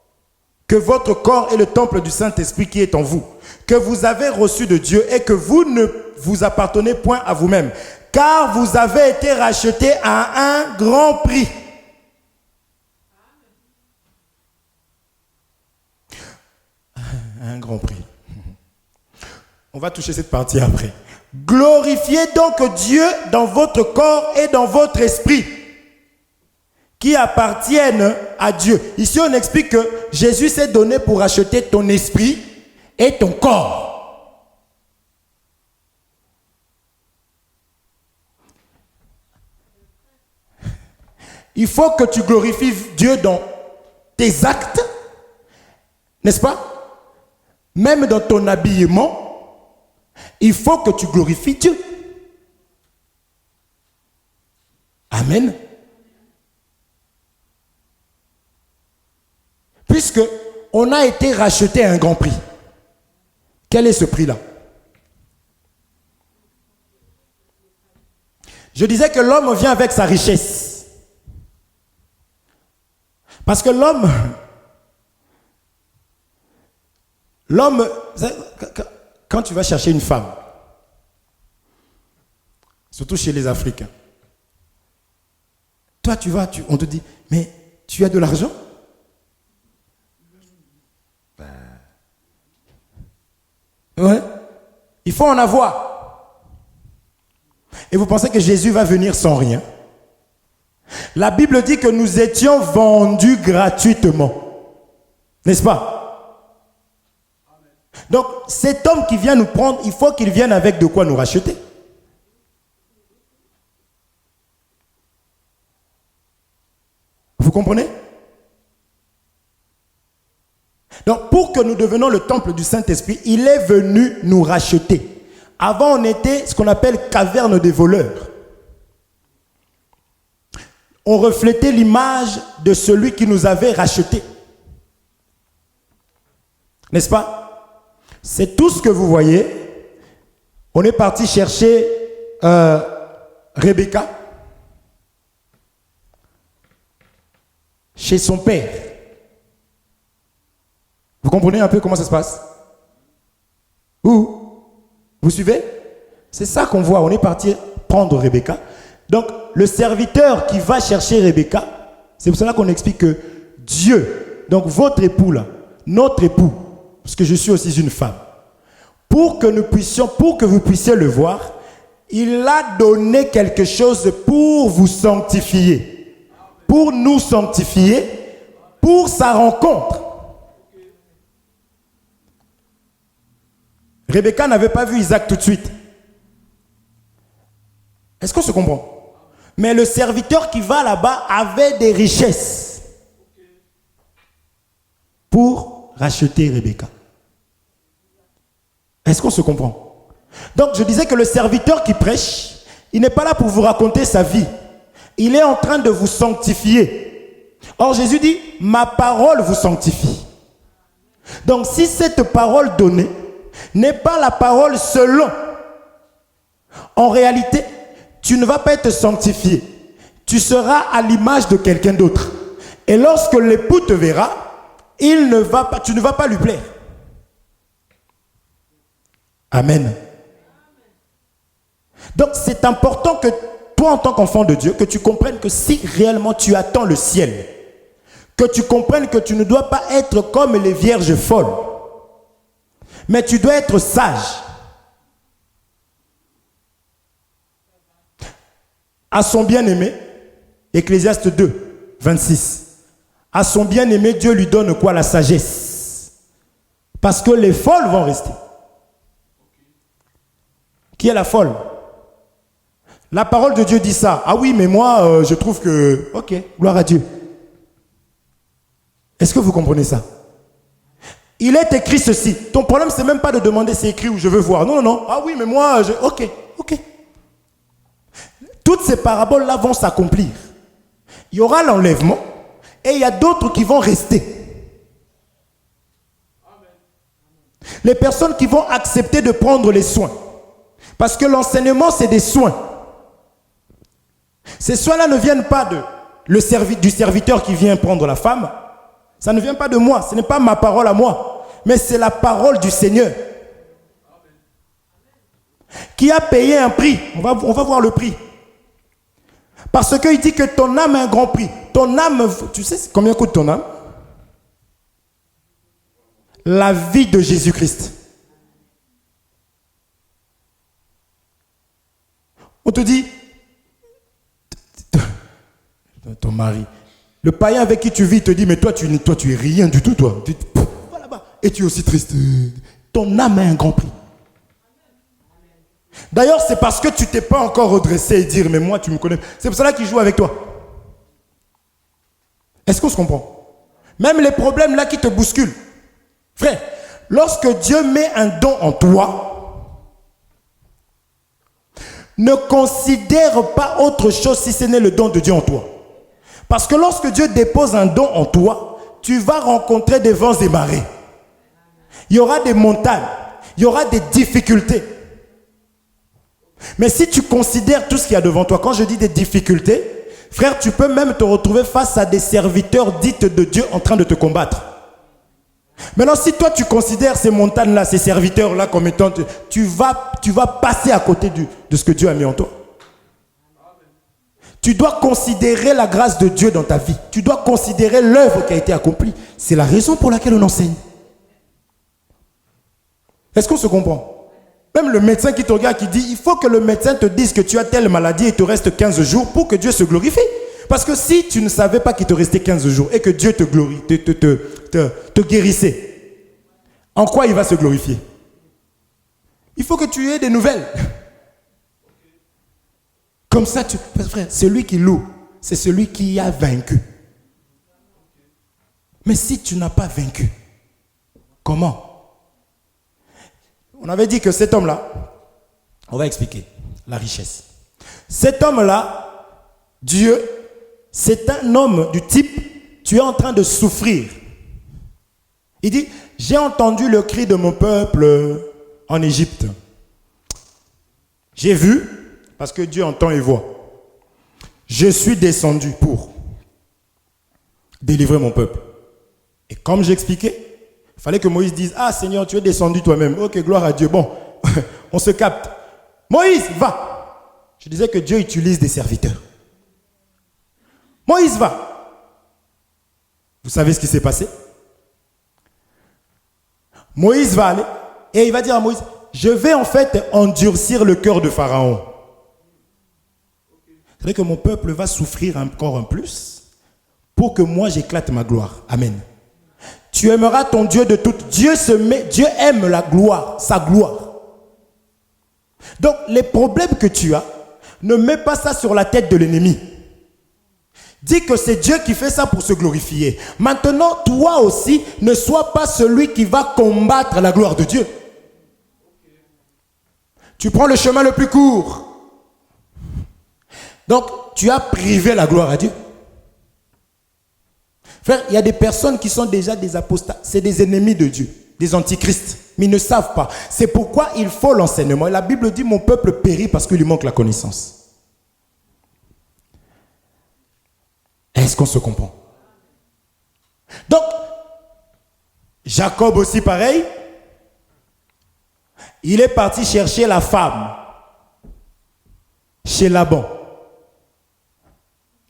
que votre corps est le temple du Saint-Esprit qui est en vous, que vous avez reçu de Dieu et que vous ne vous appartenez point à vous-même, car vous avez été rachetés à un grand prix. Un grand prix. On va toucher cette partie après. Glorifiez donc Dieu dans votre corps et dans votre esprit, qui appartiennent à Dieu. Ici, on explique que Jésus s'est donné pour racheter ton esprit et ton corps. Il faut que tu glorifies Dieu dans tes actes, n'est-ce pas? Même dans ton habillement. Il faut que tu glorifies Dieu. Amen. Puisque on a été racheté à un grand prix. Quel est ce prix-là? Je disais que l'homme vient avec sa richesse. Parce que l'homme, quand tu vas chercher une femme, surtout chez les Africains, toi on te dit, mais tu as de l'argent? Ouais. Il faut en avoir. Et vous pensez que Jésus va venir sans rien? La Bible dit que nous étions vendus gratuitement. N'est-ce pas? Donc, cet homme qui vient nous prendre, il faut qu'il vienne avec de quoi nous racheter. Vous comprenez? Donc, pour que nous devenions le temple du Saint-Esprit, il est venu nous racheter. Avant, on était ce qu'on appelle caverne des voleurs. On reflétait l'image de celui qui nous avait rachetés. N'est-ce pas? C'est tout ce que vous voyez. On est parti chercher Rebecca chez son père. Vous comprenez un peu comment ça se passe? Où? Vous suivez? C'est ça qu'on voit. On est parti prendre Rebecca. Donc, le serviteur qui va chercher Rebecca, c'est pour cela qu'on explique que Dieu, donc votre époux là, notre époux, parce que je suis aussi une femme, pour que vous puissiez le voir, il a donné quelque chose pour vous sanctifier, pour nous sanctifier, pour sa rencontre. Rebecca n'avait pas vu Isaac tout de suite. Est-ce qu'on se comprend? Mais le serviteur qui va là-bas avait des richesses pour racheter Rebecca. Est-ce qu'on se comprend? Donc je disais que le serviteur qui prêche, il n'est pas là pour vous raconter sa vie. Il est en train de vous sanctifier. Or Jésus dit, ma parole vous sanctifie. Donc si cette parole donnée n'est pas la parole selon, en réalité, tu ne vas pas être sanctifié. Tu seras à l'image de quelqu'un d'autre. Et lorsque l'époux te verra, tu ne vas pas lui plaire. Amen. Donc c'est important que toi, en tant qu'enfant de Dieu, que tu comprennes que si réellement tu attends le ciel, que tu comprennes que tu ne dois pas être comme les vierges folles, mais tu dois être sage. À son bien-aimé, Ecclésiaste 2, 26. À son bien-aimé, Dieu lui donne quoi? La sagesse. Parce que les folles vont rester. Qui est la folle? La parole de Dieu dit ça. Ah oui, mais moi, je trouve que... Ok, gloire à Dieu. Est-ce que vous comprenez ça? Il est écrit ceci. Ton problème, c'est même pas de demander c'est écrit ou je veux voir. Non, non, non. Ah oui, mais moi, ok, ok. Toutes ces paraboles-là vont s'accomplir. Il y aura l'enlèvement et il y a d'autres qui vont rester. Les personnes qui vont accepter de prendre les soins. Parce que l'enseignement, c'est des soins. Ces soins-là ne viennent pas du serviteur qui vient prendre la femme. Ça ne vient pas de moi. Ce n'est pas ma parole à moi. Mais c'est la parole du Seigneur. Qui a payé un prix. On va voir le prix. Parce qu'il dit que ton âme a un grand prix. Ton âme, tu sais combien coûte ton âme? La vie de Jésus-Christ. On te dit, ton mari, le païen avec qui tu vis te dit, mais toi tu es rien du tout, toi. Va là-bas. Et tu es aussi triste. Ton âme a un grand prix. D'ailleurs, c'est parce que tu t'es pas encore redressé et dire, mais moi tu me connais. C'est pour cela qu'il joue avec toi. Est-ce qu'on se comprend? Même les problèmes là qui te bousculent. Frère, lorsque Dieu met un don en toi, ne considère pas autre chose si ce n'est le don de Dieu en toi. Parce que lorsque Dieu dépose un don en toi, tu vas rencontrer des vents et marées. Il y aura des montagnes, il y aura des difficultés. Mais si tu considères tout ce qu'il y a devant toi, quand je dis des difficultés, Frère, tu peux même te retrouver face à des serviteurs dites de Dieu en train de te combattre. Maintenant, si toi tu considères ces montagnes-là, ces serviteurs-là comme étant, tu vas passer à côté de ce que Dieu a mis en toi. Tu dois considérer la grâce de Dieu dans ta vie. Tu dois considérer l'œuvre qui a été accomplie. C'est la raison pour laquelle on enseigne. Est-ce qu'on se comprend? Même le médecin qui te regarde, qui dit, il faut que le médecin te dise que tu as telle maladie et te reste 15 jours pour que Dieu se glorifie. Parce que si tu ne savais pas qu'il te restait 15 jours et que Dieu te guérissait, en quoi il va se glorifier? Il faut que tu aies des nouvelles. Comme ça, frère, celui qui loue, c'est celui qui a vaincu. Mais si tu n'as pas vaincu, comment? On avait dit que cet homme-là, on va expliquer la richesse. Cet homme-là, Dieu, c'est un homme du type, tu es en train de souffrir. Il dit, j'ai entendu le cri de mon peuple en Égypte. J'ai vu, parce que Dieu entend et voit. Je suis descendu pour délivrer mon peuple. Et comme j'expliquais, il fallait que Moïse dise, ah Seigneur, tu es descendu toi-même. Ok, gloire à Dieu. Bon, on se capte. Moïse, va. Je disais que Dieu utilise des serviteurs. Moïse, va. Vous savez ce qui s'est passé? Moïse va aller et il va dire à Moïse, je vais en fait endurcir le cœur de Pharaon. C'est vrai que mon peuple va souffrir encore un plus pour que moi j'éclate ma gloire. Amen. Tu aimeras ton Dieu de toute. Dieu aime la gloire, sa gloire. Donc les problèmes que tu as, ne mets pas ça sur la tête de l'ennemi. Dis que c'est Dieu qui fait ça pour se glorifier. Maintenant, toi aussi, ne sois pas celui qui va combattre la gloire de Dieu. Tu prends le chemin le plus court. Donc, tu as privé la gloire à Dieu. Frère, il y a des personnes qui sont déjà des apostats. C'est des ennemis de Dieu, des antichrists. Mais ils ne savent pas. C'est pourquoi il faut l'enseignement. Et la Bible dit, mon peuple périt parce qu'il lui manque la connaissance. Est-ce qu'on se comprend? Donc, Jacob aussi pareil. Il est parti chercher la femme chez Laban.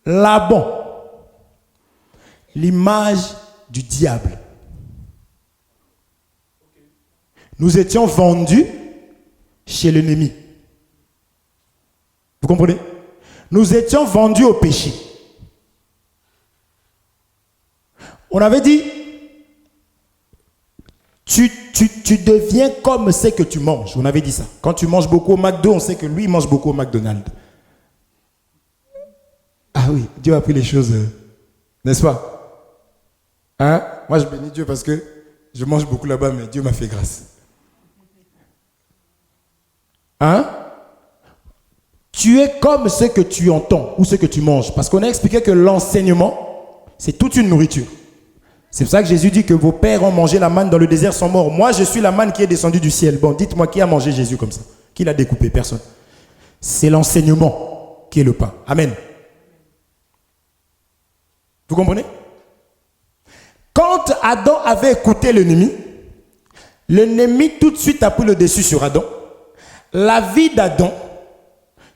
Laban, l'image du diable. Nous étions vendus chez l'ennemi. Vous comprenez? Nous étions vendus au péché. On avait dit, tu deviens comme c'est que tu manges. On avait dit ça. Quand tu manges beaucoup au McDo, on sait que lui, il mange beaucoup au McDonald's. Ah oui, Dieu a pris les choses, n'est-ce pas? Hein? Moi, je bénis Dieu parce que je mange beaucoup là-bas, mais Dieu m'a fait grâce. Hein? Tu es comme ce que tu entends ou ce que tu manges. Parce qu'on a expliqué que l'enseignement, c'est toute une nourriture. C'est pour ça que Jésus dit que vos pères ont mangé la manne dans le désert sont morts. Moi, je suis la manne qui est descendue du ciel. Bon, dites-moi qui a mangé Jésus comme ça? Qui l'a découpé? Personne. C'est l'enseignement qui est le pain. Amen. Vous comprenez? Quand Adam avait écouté l'ennemi tout de suite a pris le dessus sur Adam. La vie d'Adam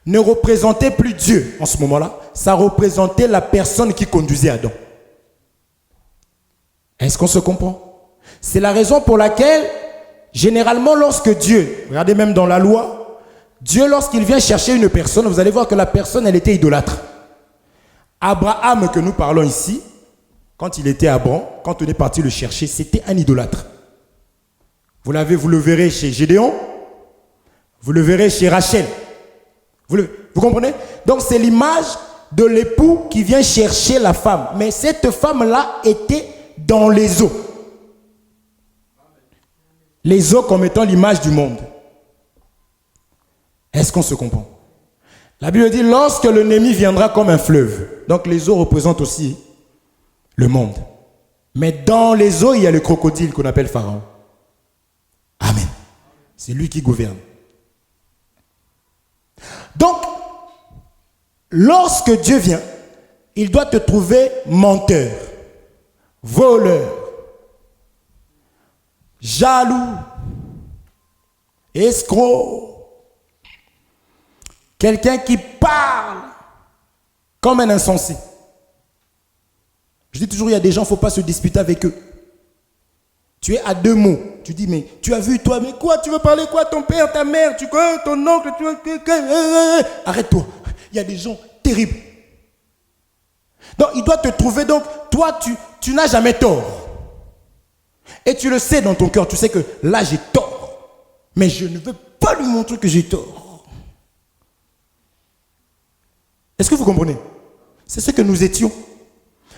ne représentait plus Dieu en ce moment-là. Ça représentait la personne qui conduisait Adam. Est-ce qu'on se comprend? C'est la raison pour laquelle, généralement, lorsque Dieu, regardez même dans la loi, Dieu, lorsqu'il vient chercher une personne, vous allez voir que la personne, elle était idolâtre. Abraham, que nous parlons ici, quand il était à Bran, quand on est parti le chercher, c'était un idolâtre. Vous le verrez chez Gédéon, vous le verrez chez Rachel. Vous comprenez? Donc c'est l'image de l'époux qui vient chercher la femme. Mais cette femme-là était dans les eaux. Les eaux comme étant l'image du monde. Est-ce qu'on se comprend? La Bible dit, lorsque l'ennemi viendra comme un fleuve. Donc les eaux représentent aussi le monde. Mais dans les eaux, il y a le crocodile qu'on appelle Pharaon. Amen. C'est lui qui gouverne. Donc, lorsque Dieu vient, il doit te trouver menteur, voleur, jaloux, escroc, quelqu'un qui parle comme un insensé. Je dis toujours, il y a des gens, il ne faut pas se disputer avec eux. Tu es à deux mots. Tu dis, mais tu as vu toi, mais quoi? Tu veux parler quoi? Ton père, ta mère, tu connais ton oncle, arrête-toi. Il y a des gens terribles. Donc, il doit te trouver. Donc, toi, tu n'as jamais tort. Et tu le sais dans ton cœur. Tu sais que là, j'ai tort. Mais je ne veux pas lui montrer que j'ai tort. Est-ce que vous comprenez? C'est ce que nous étions.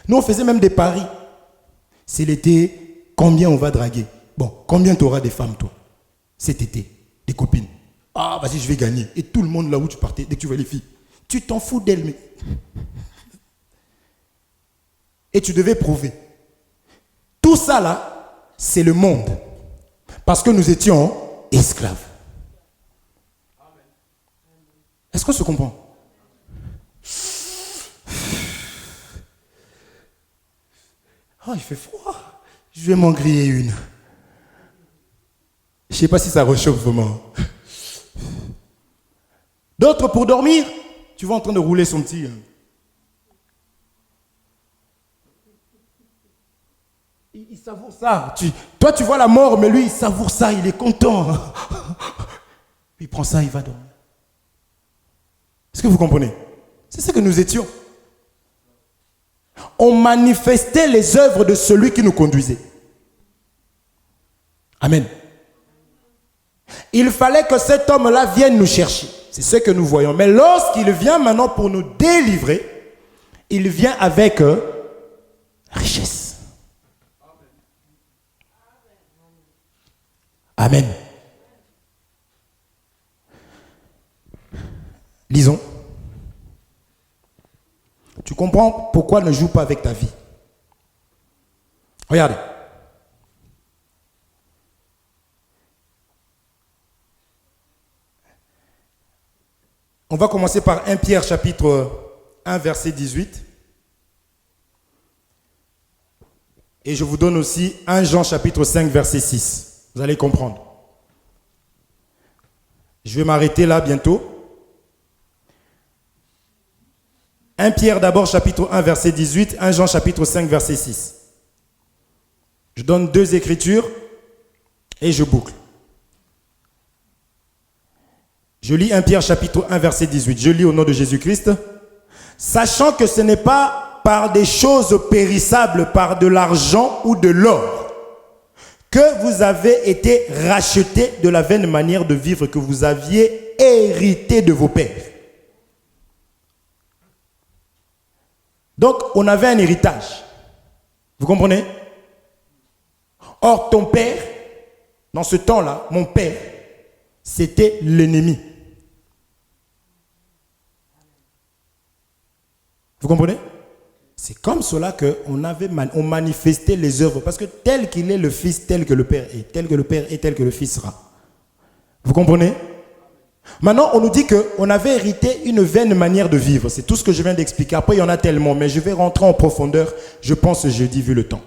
Nous, on faisait même des paris. C'est l'été, combien on va draguer? Bon, combien tu auras des femmes, toi, cet été? Des copines? Ah, vas-y, je vais gagner. Et tout le monde, là où tu partais, dès que tu vois les filles, tu t'en fous d'elles, mais... Et tu devais prouver. Tout ça, là, c'est le monde. Parce que nous étions esclaves. Est-ce qu'on se comprend? Oh, il fait froid. Je vais m'en griller une. Je ne sais pas si ça réchauffe vraiment. D'autres pour dormir, tu vas en train de rouler son petit. Il savoure ça. Toi, tu vois la mort, mais lui, il savoure ça, il est content. Il prend ça, il va dormir. Est-ce que vous comprenez? C'est ce que nous étions. On manifestait les œuvres de celui qui nous conduisait. Amen. Il fallait que cet homme-là vienne nous chercher. C'est ce que nous voyons. Mais lorsqu'il vient maintenant pour nous délivrer, il vient avec richesse. Amen. Lisons. Tu comprends pourquoi ne joue pas avec ta vie. Regardez. On va commencer par 1 Pierre chapitre 1 verset 18. Et je vous donne aussi 1 Jean chapitre 5 verset 6. Vous allez comprendre. Je vais m'arrêter là bientôt. 1 Pierre d'abord chapitre 1 verset 18, 1 Jean chapitre 5 verset 6. Je donne deux écritures et je boucle. Je lis 1 Pierre chapitre 1 verset 18. Je lis au nom de Jésus-Christ. Sachant que ce n'est pas par des choses périssables, par de l'argent ou de l'or, que vous avez été rachetés de la vaine manière de vivre que vous aviez hérité de vos pères. Donc, on avait un héritage. Vous comprenez? Or, ton père, dans ce temps-là, mon père, c'était l'ennemi. Vous comprenez? C'est comme cela qu'on manifestait les œuvres. Parce que tel qu'il est le Fils, tel que le Père est. Tel que le Père est, tel que le Fils sera. Vous comprenez? Maintenant, on nous dit qu'on avait hérité une vaine manière de vivre. C'est tout ce que je viens d'expliquer. Après, il y en a tellement, mais je vais rentrer en profondeur, je pense, jeudi, vu le temps.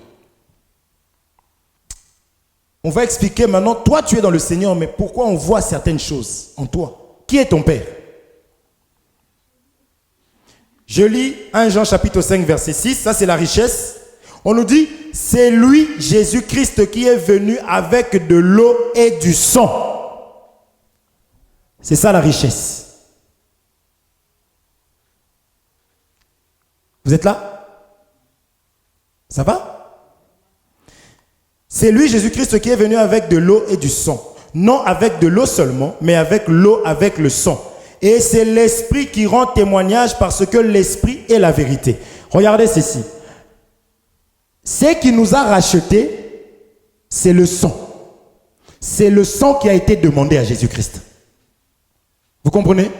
On va expliquer maintenant, toi, tu es dans le Seigneur, mais pourquoi on voit certaines choses en toi? Qui est ton Père? Je lis 1 Jean chapitre 5, verset 6, ça c'est la richesse. On nous dit, c'est lui, Jésus-Christ, qui est venu avec de l'eau et du sang. C'est ça la richesse. Vous êtes là? Ça va? C'est lui, Jésus-Christ, qui est venu avec de l'eau et du sang. Non avec de l'eau seulement, mais avec l'eau, avec le sang. Et c'est l'Esprit qui rend témoignage parce que l'Esprit est la vérité. Regardez ceci. Ce qui nous a rachetés, c'est le sang. C'est le sang qui a été demandé à Jésus-Christ. Vous comprenez?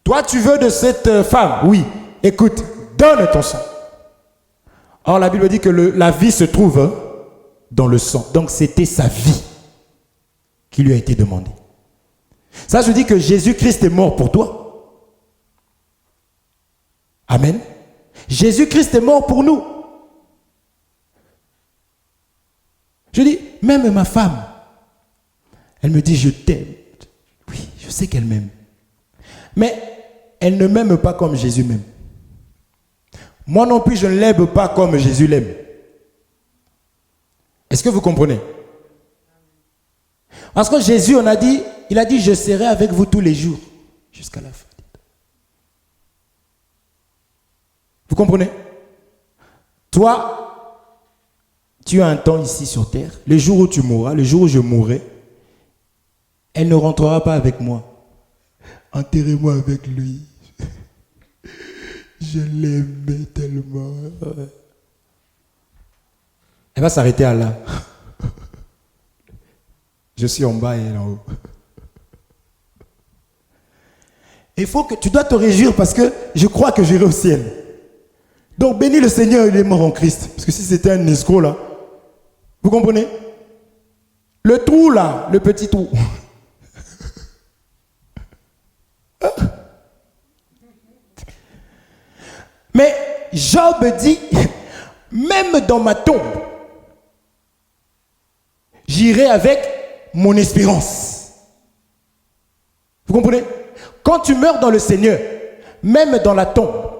Toi, tu veux de cette femme? Oui. Écoute, donne ton sang. Or, la Bible dit que la vie se trouve dans le sang. Donc, c'était sa vie qui lui a été demandée. Ça, je dis que Jésus-Christ est mort pour toi. Amen. Jésus-Christ est mort pour nous. Je dis, même ma femme, elle me dit, je t'aime. Oui, je sais qu'elle m'aime. Mais elle ne m'aime pas comme Jésus m'aime. Moi non plus, je ne l'aime pas comme Jésus l'aime. Est-ce que vous comprenez? Parce que Jésus, il a dit, je serai avec vous tous les jours, jusqu'à la fin. Vous comprenez? Toi, tu as un temps ici sur terre. Le jour où tu mourras, le jour où je mourrai, elle ne rentrera pas avec moi. Enterrez-moi avec lui. Je l'aimais tellement. Elle va s'arrêter à là. Je suis en bas et elle en haut. Il faut que tu dois te réjouir parce que je crois que j'irai au ciel. Donc bénis le Seigneur, il est mort en Christ. Parce que si c'était un escroc là, vous comprenez? Le trou là, le petit trou. Mais Job dit, même dans ma tombe, j'irai avec mon espérance. Vous comprenez? Quand tu meurs dans le Seigneur, même dans la tombe,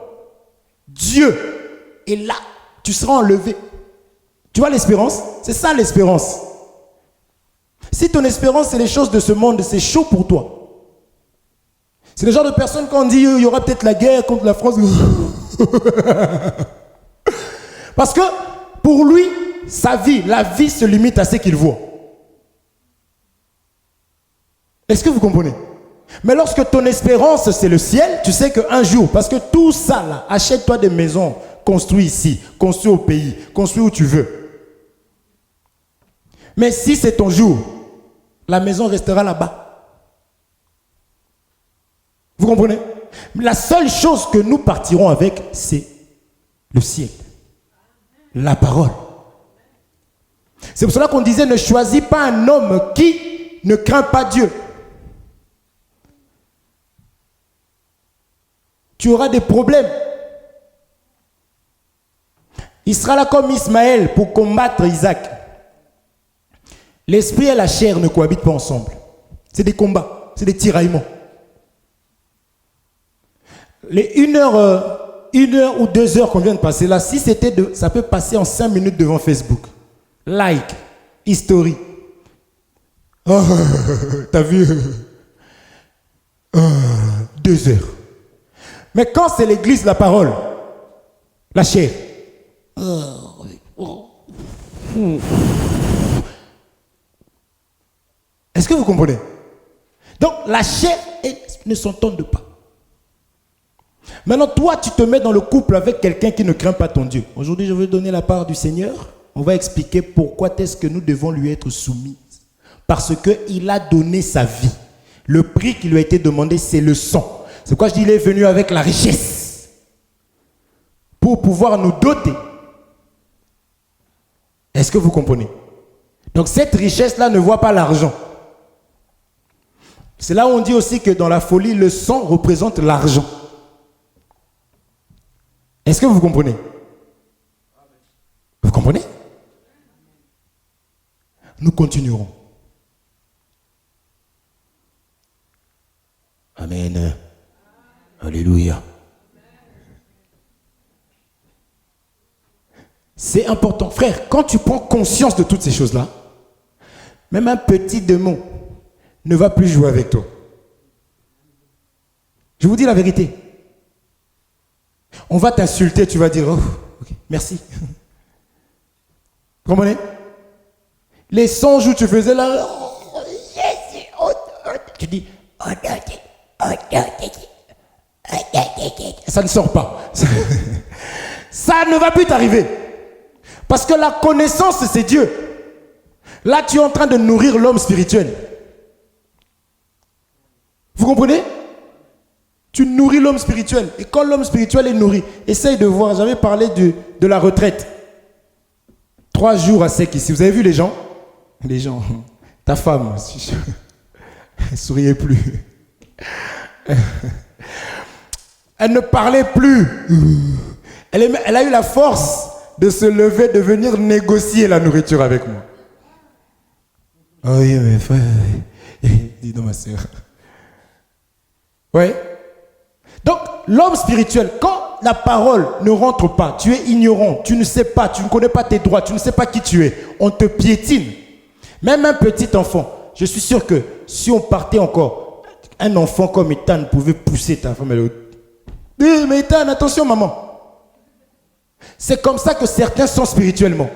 Dieu est là. Tu seras enlevé. Tu vois l'espérance? C'est ça l'espérance. Si ton espérance, c'est les choses de ce monde, c'est chaud pour toi. C'est le genre de personne quand on dit il y aura peut-être la guerre contre la France. Parce que pour lui, sa vie, la vie se limite à ce qu'il voit. Est-ce que vous comprenez? Mais lorsque ton espérance, c'est le ciel, tu sais qu'un jour, parce que tout ça là, achète-toi des maisons, construis ici, construis au pays, construis où tu veux. Mais si c'est ton jour, la maison restera là-bas. Vous comprenez? La seule chose que nous partirons avec, c'est le ciel. La parole. C'est pour cela qu'on disait, ne choisis pas un homme qui ne craint pas Dieu. Tu auras des problèmes. Il sera là comme Ismaël pour combattre Isaac. L'esprit et la chair ne cohabitent pas ensemble. C'est des combats, c'est des tiraillements. Les 1 heure ou 2 heures qu'on vient de passer là, si c'était ça peut passer en 5 minutes devant Facebook. Like, history. Oh, t'as vu? 2 heures. Mais quand c'est l'église, la parole, la chair. Est-ce que vous comprenez? Donc la chair ne s'entendent pas. Maintenant, toi, tu te mets dans le couple avec quelqu'un qui ne craint pas ton Dieu. Aujourd'hui, je veux donner la part du Seigneur. On va expliquer pourquoi est-ce que nous devons lui être soumis. Parce qu'il a donné sa vie. Le prix qui lui a été demandé, c'est le sang. C'est pourquoi je dis qu'il est venu avec la richesse. Pour pouvoir nous doter. Est-ce que vous comprenez? Donc cette richesse-là ne voit pas l'argent. C'est là où on dit aussi que dans la folie, le sang représente l'argent. Est-ce que vous comprenez? Vous comprenez? Nous continuerons. Amen. Alléluia. C'est important. Frère, quand tu prends conscience de toutes ces choses-là, même un petit démon ne va plus jouer avec toi. Je vous dis la vérité. On va t'insulter, tu vas dire, oh, okay, merci. Vous comprenez? Les songes où tu faisais là, oh, Jésus, oh, oh, tu dis, oh, ça ne sort pas. Ça ne va plus t'arriver. Parce que la connaissance, c'est Dieu. Là, tu es en train de nourrir l'homme spirituel. Vous comprenez? Tu nourris l'homme spirituel. Et quand l'homme spirituel est nourri, essaye de voir, j'avais parlé de la retraite. 3 jours à sec ici. Vous avez vu les gens? Les gens, ta femme, elle ne souriait plus. Elle ne parlait plus. Elle a eu la force de se lever, de venir négocier la nourriture avec moi. Oh oui, mais frère, dis donc ma soeur. Oui. Donc, l'homme spirituel, quand la parole ne rentre pas, tu es ignorant, tu ne sais pas, tu ne connais pas tes droits, tu ne sais pas qui tu es, on te piétine. Même un petit enfant, je suis sûr que si on partait encore, un enfant comme Ethan pouvait pousser ta femme. Mais Ethan, attention maman. C'est comme ça que certains sont spirituellement.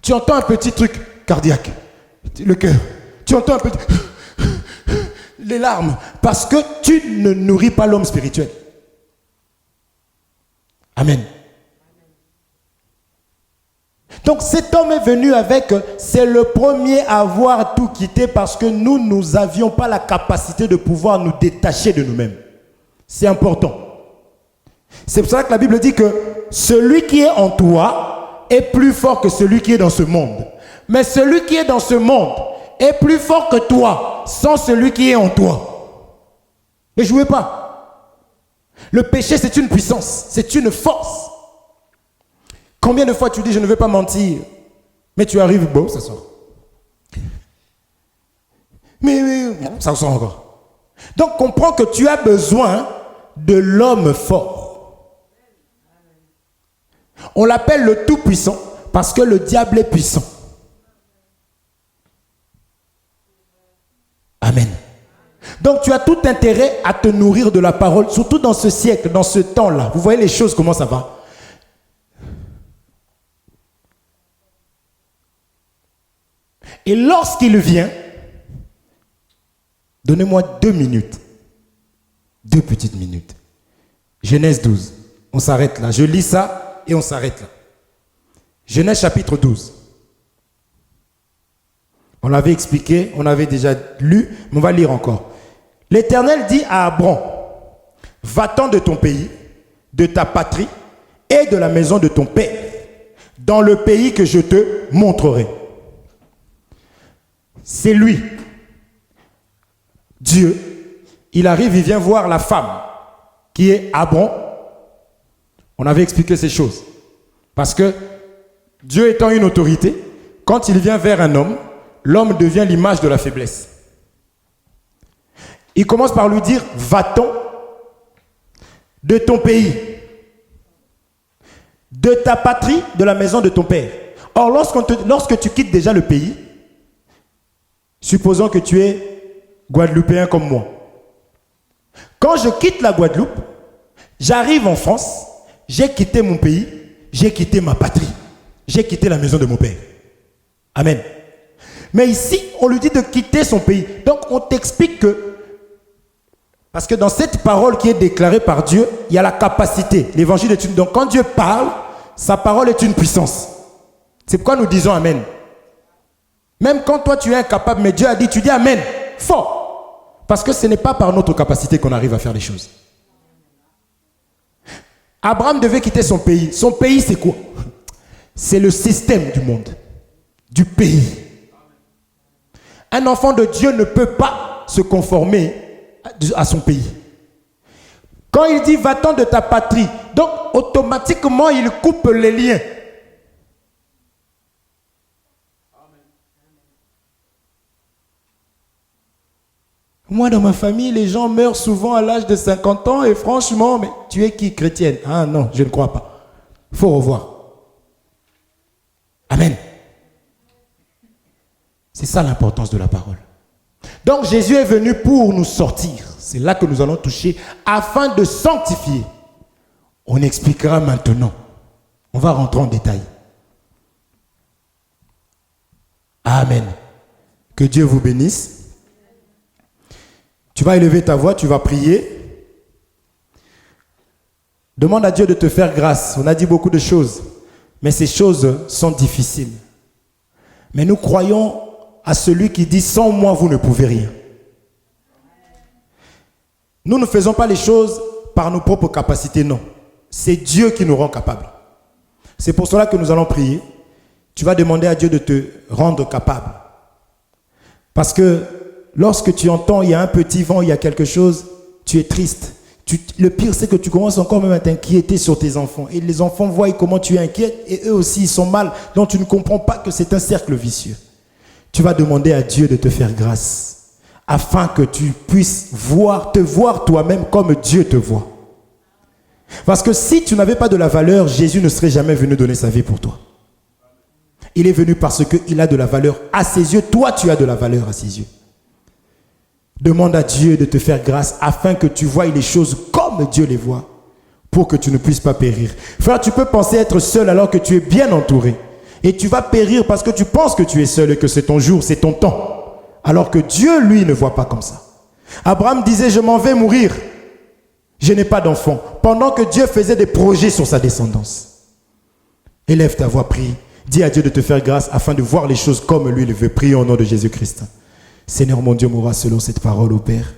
Tu entends un petit truc cardiaque, le cœur. Tu entends un petit... les larmes, parce que tu ne nourris pas l'homme spirituel. Amen. Donc cet homme est venu avec, c'est le premier à avoir tout quitté parce que nous n'avions pas la capacité de pouvoir nous détacher de nous-mêmes. C'est important. C'est pour ça que la Bible dit que celui qui est en toi est plus fort que celui qui est dans ce monde. Mais celui qui est dans ce monde est plus fort que toi sans celui qui est en toi. Ne jouez pas. Le péché, c'est une puissance, c'est une force. Combien de fois tu dis je ne veux pas mentir, mais tu arrives, bon, ça sort. Mais ça sort encore. Donc comprends que tu as besoin de l'homme fort. On l'appelle le tout-puissant parce que le diable est puissant. Amen. Donc tu as tout intérêt à te nourrir de la parole, surtout dans ce siècle, dans ce temps-là. Vous voyez les choses, comment ça va? Et lorsqu'il vient, donnez-moi 2 minutes. 2 petites minutes. Genèse 12. On s'arrête là. Je lis ça et on s'arrête là. Genèse chapitre 12. On l'avait expliqué, on avait déjà lu, mais on va lire encore. L'Éternel dit à Abram, va-t'en de ton pays, de ta patrie et de la maison de ton père, dans le pays que je te montrerai. C'est lui, Dieu. Il arrive, il vient voir la femme qui est Abram. On avait expliqué ces choses. Parce que Dieu étant une autorité, quand il vient vers un homme, l'homme devient l'image de la faiblesse. Il commence par lui dire, va-t'en de ton pays, de ta patrie, de la maison de ton père. Or, lorsque tu quittes déjà le pays, supposons que tu es Guadeloupéen comme moi. Quand je quitte la Guadeloupe, j'arrive en France, j'ai quitté mon pays, j'ai quitté ma patrie, j'ai quitté la maison de mon père. Amen. Mais ici, on lui dit de quitter son pays. Donc, on t'explique que, parce que dans cette parole qui est déclarée par Dieu, il y a la capacité. L'évangile est une... Donc, quand Dieu parle, sa parole est une puissance. C'est pourquoi nous disons Amen. Même quand toi, tu es incapable, mais Dieu a dit, tu dis Amen. Fort. Parce que ce n'est pas par notre capacité qu'on arrive à faire les choses. Abraham devait quitter son pays. Son pays, c'est quoi? C'est le système du monde, du pays. Un enfant de Dieu ne peut pas se conformer à son pays. Quand il dit va-t'en de ta patrie, donc automatiquement il coupe les liens. Moi, dans ma famille, les gens meurent souvent à l'âge de 50 ans et franchement, mais tu es qui, chrétienne? Ah non, je ne crois pas. Il faut revoir. Amen. C'est ça l'importance de la parole. Donc Jésus est venu pour nous sortir. C'est là que nous allons toucher afin de sanctifier. On expliquera maintenant. On va rentrer en détail. Amen. Que Dieu vous bénisse. Tu vas élever ta voix, tu vas prier. Demande à Dieu de te faire grâce. On a dit beaucoup de choses, mais ces choses sont difficiles. Mais nous croyons à celui qui dit « Sans moi, vous ne pouvez rien ». Nous ne faisons pas les choses par nos propres capacités, non. C'est Dieu qui nous rend capables. C'est pour cela que nous allons prier. Tu vas demander à Dieu de te rendre capable. Parce que lorsque tu entends, il y a un petit vent, il y a quelque chose, tu es triste. Le pire, c'est que tu commences encore même à t'inquiéter sur tes enfants. Et les enfants voient comment tu es inquiète et eux aussi, ils sont mal. Donc, tu ne comprends pas que c'est un cercle vicieux. Tu vas demander à Dieu de te faire grâce afin que tu puisses te voir toi-même comme Dieu te voit. Parce que si tu n'avais pas de la valeur, Jésus ne serait jamais venu donner sa vie pour toi. Il est venu parce qu'il a de la valeur à ses yeux. Toi, tu as de la valeur à ses yeux. Demande à Dieu de te faire grâce afin que tu voies les choses comme Dieu les voit, pour que tu ne puisses pas périr. Frère, tu peux penser être seul alors que tu es bien entouré. Et tu vas périr parce que tu penses que tu es seul et que c'est ton jour, c'est ton temps. Alors que Dieu, lui, ne voit pas comme ça. Abraham disait, je m'en vais mourir. Je n'ai pas d'enfant. Pendant que Dieu faisait des projets sur sa descendance. Élève ta voix, prie. Dis à Dieu de te faire grâce afin de voir les choses comme lui le veut. Prie au nom de Jésus-Christ. Seigneur mon Dieu, mon roi, selon cette parole, ô Père.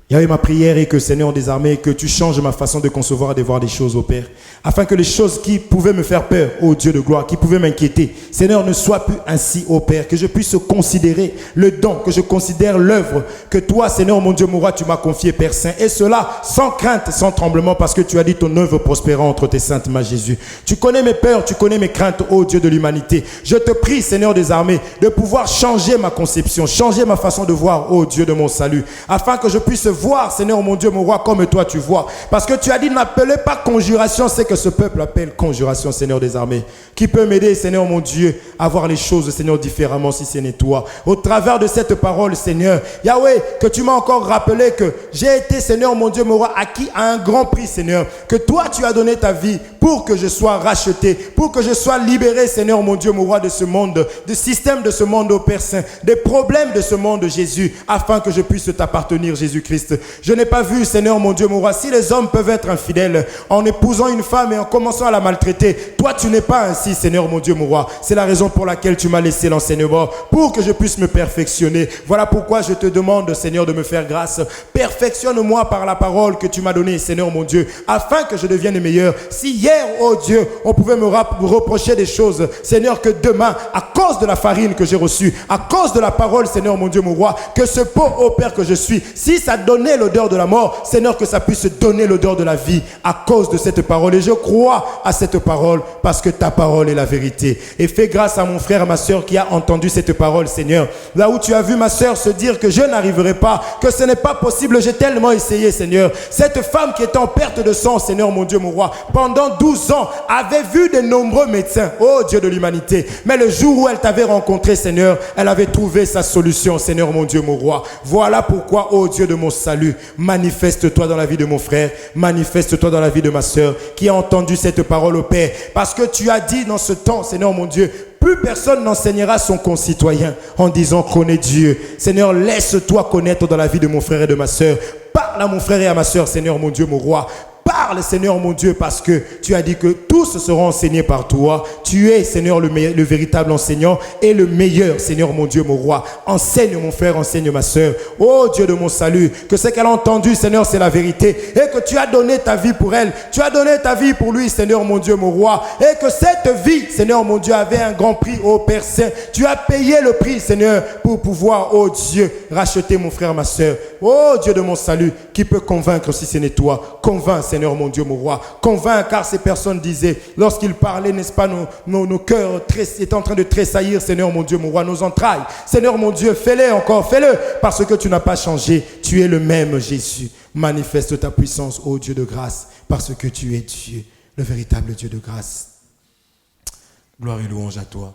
Yahweh, ma prière est que, Seigneur des armées, que tu changes ma façon de concevoir et de voir les choses, ô Père. Afin que les choses qui pouvaient me faire peur, ô Dieu de gloire, qui pouvaient m'inquiéter, Seigneur, ne soient plus ainsi, ô Père. Que je puisse considérer le don, que je considère l'œuvre que toi, Seigneur mon Dieu, mon roi, tu m'as confié, Père Saint. Et cela sans crainte, sans tremblement, parce que tu as dit ton œuvre prospérera entre tes saintes mains, Jésus. Tu connais mes peurs, tu connais mes craintes, ô Dieu de l'humanité. Je te prie, Seigneur des armées, de pouvoir changer ma conception, changer ma façon de voir, ô Dieu de mon salut, afin que je puisse voir, Seigneur mon Dieu, mon roi, comme toi tu vois. Parce que tu as dit, n'appelez pas conjuration, c'est que ce peuple appelle conjuration, Seigneur des armées. Qui peut m'aider, Seigneur mon Dieu, à voir les choses, Seigneur, différemment si ce n'est toi. Au travers de cette parole, Seigneur, Yahweh, que tu m'as encore rappelé que j'ai été, Seigneur mon Dieu, mon roi, acquis à un grand prix, Seigneur. Que toi, tu as donné ta vie pour que je sois racheté, pour que je sois libéré, Seigneur mon Dieu, mon roi, de ce monde, du système de ce monde, ô Père Saint, des problèmes de ce monde, Jésus, afin que je puisse t'appartenir, Jésus-Christ. Je n'ai pas vu, Seigneur mon Dieu, mon roi, si les hommes peuvent être infidèles en épousant une femme et en commençant à la maltraiter. Toi, tu n'es pas ainsi, Seigneur mon Dieu, mon roi. C'est la raison pour laquelle tu m'as laissé l'enseignement, pour que je puisse me perfectionner. Voilà pourquoi je te demande, Seigneur, de me faire grâce. Perfectionne-moi par la parole que tu m'as donnée, Seigneur mon Dieu, afin que je devienne meilleur. Si hier, oh Dieu, on pouvait me reprocher des choses, Seigneur, que demain, à cause de la farine que j'ai reçue, à cause de la parole, Seigneur mon Dieu, mon roi, que ce pot, ô Père, que je suis, si ça donnait l'odeur de la mort, Seigneur, que ça puisse donner l'odeur de la vie à cause de cette parole. Et je crois à cette parole parce que ta parole est la vérité. Et fais grâce à mon frère, ma soeur qui a entendu cette parole, Seigneur. Là où tu as vu ma soeur se dire que je n'arriverai pas, que ce n'est pas possible, j'ai tellement essayé, Seigneur. Cette femme qui est en perte de sang, Seigneur mon Dieu, mon roi, pendant 12 ans, avait vu de nombreux médecins, oh Dieu de l'humanité. Mais le jour où elle t'avait rencontré, Seigneur, elle avait trouvé sa solution, Seigneur mon Dieu, mon roi. Voilà pourquoi, oh Dieu de mon salut, manifeste-toi dans la vie de mon frère, manifeste-toi dans la vie de ma soeur qui a entendu cette parole, au Père. Parce que tu as dit dans ce temps, Seigneur mon Dieu, plus personne n'enseignera son concitoyen en disant connais Dieu. Seigneur, laisse-toi connaître dans la vie de mon frère et de ma soeur. Parle à mon frère et à ma soeur, Seigneur mon Dieu, mon roi. Parle, Seigneur mon Dieu, parce que tu as dit que tous seront enseignés par toi. Tu es, Seigneur, le véritable enseignant et le meilleur, Seigneur mon Dieu, mon roi. Enseigne mon frère, enseigne ma soeur. Oh Dieu de mon salut, que ce qu'elle a entendu, Seigneur, c'est la vérité. Et que tu as donné ta vie pour elle. Tu as donné ta vie pour lui, Seigneur mon Dieu, mon roi. Et que cette vie, Seigneur mon Dieu, avait un grand prix, oh Père Saint. Tu as payé le prix, Seigneur, pour pouvoir, oh Dieu, racheter mon frère, ma soeur. Oh Dieu de mon salut, qui peut convaincre si ce n'est toi? Convainc, Seigneur mon Dieu, mon roi. Convainc, car ces personnes disaient, lorsqu'ils parlaient, n'est-ce pas, nos cœurs étaient en train de tressaillir, Seigneur mon Dieu, mon roi, nos entrailles. Seigneur mon Dieu, fais-le encore, fais-le, parce que tu n'as pas changé. Tu es le même, Jésus. Manifeste ta puissance, ô Dieu de grâce, parce que tu es Dieu, le véritable Dieu de grâce. Gloire et louange à toi.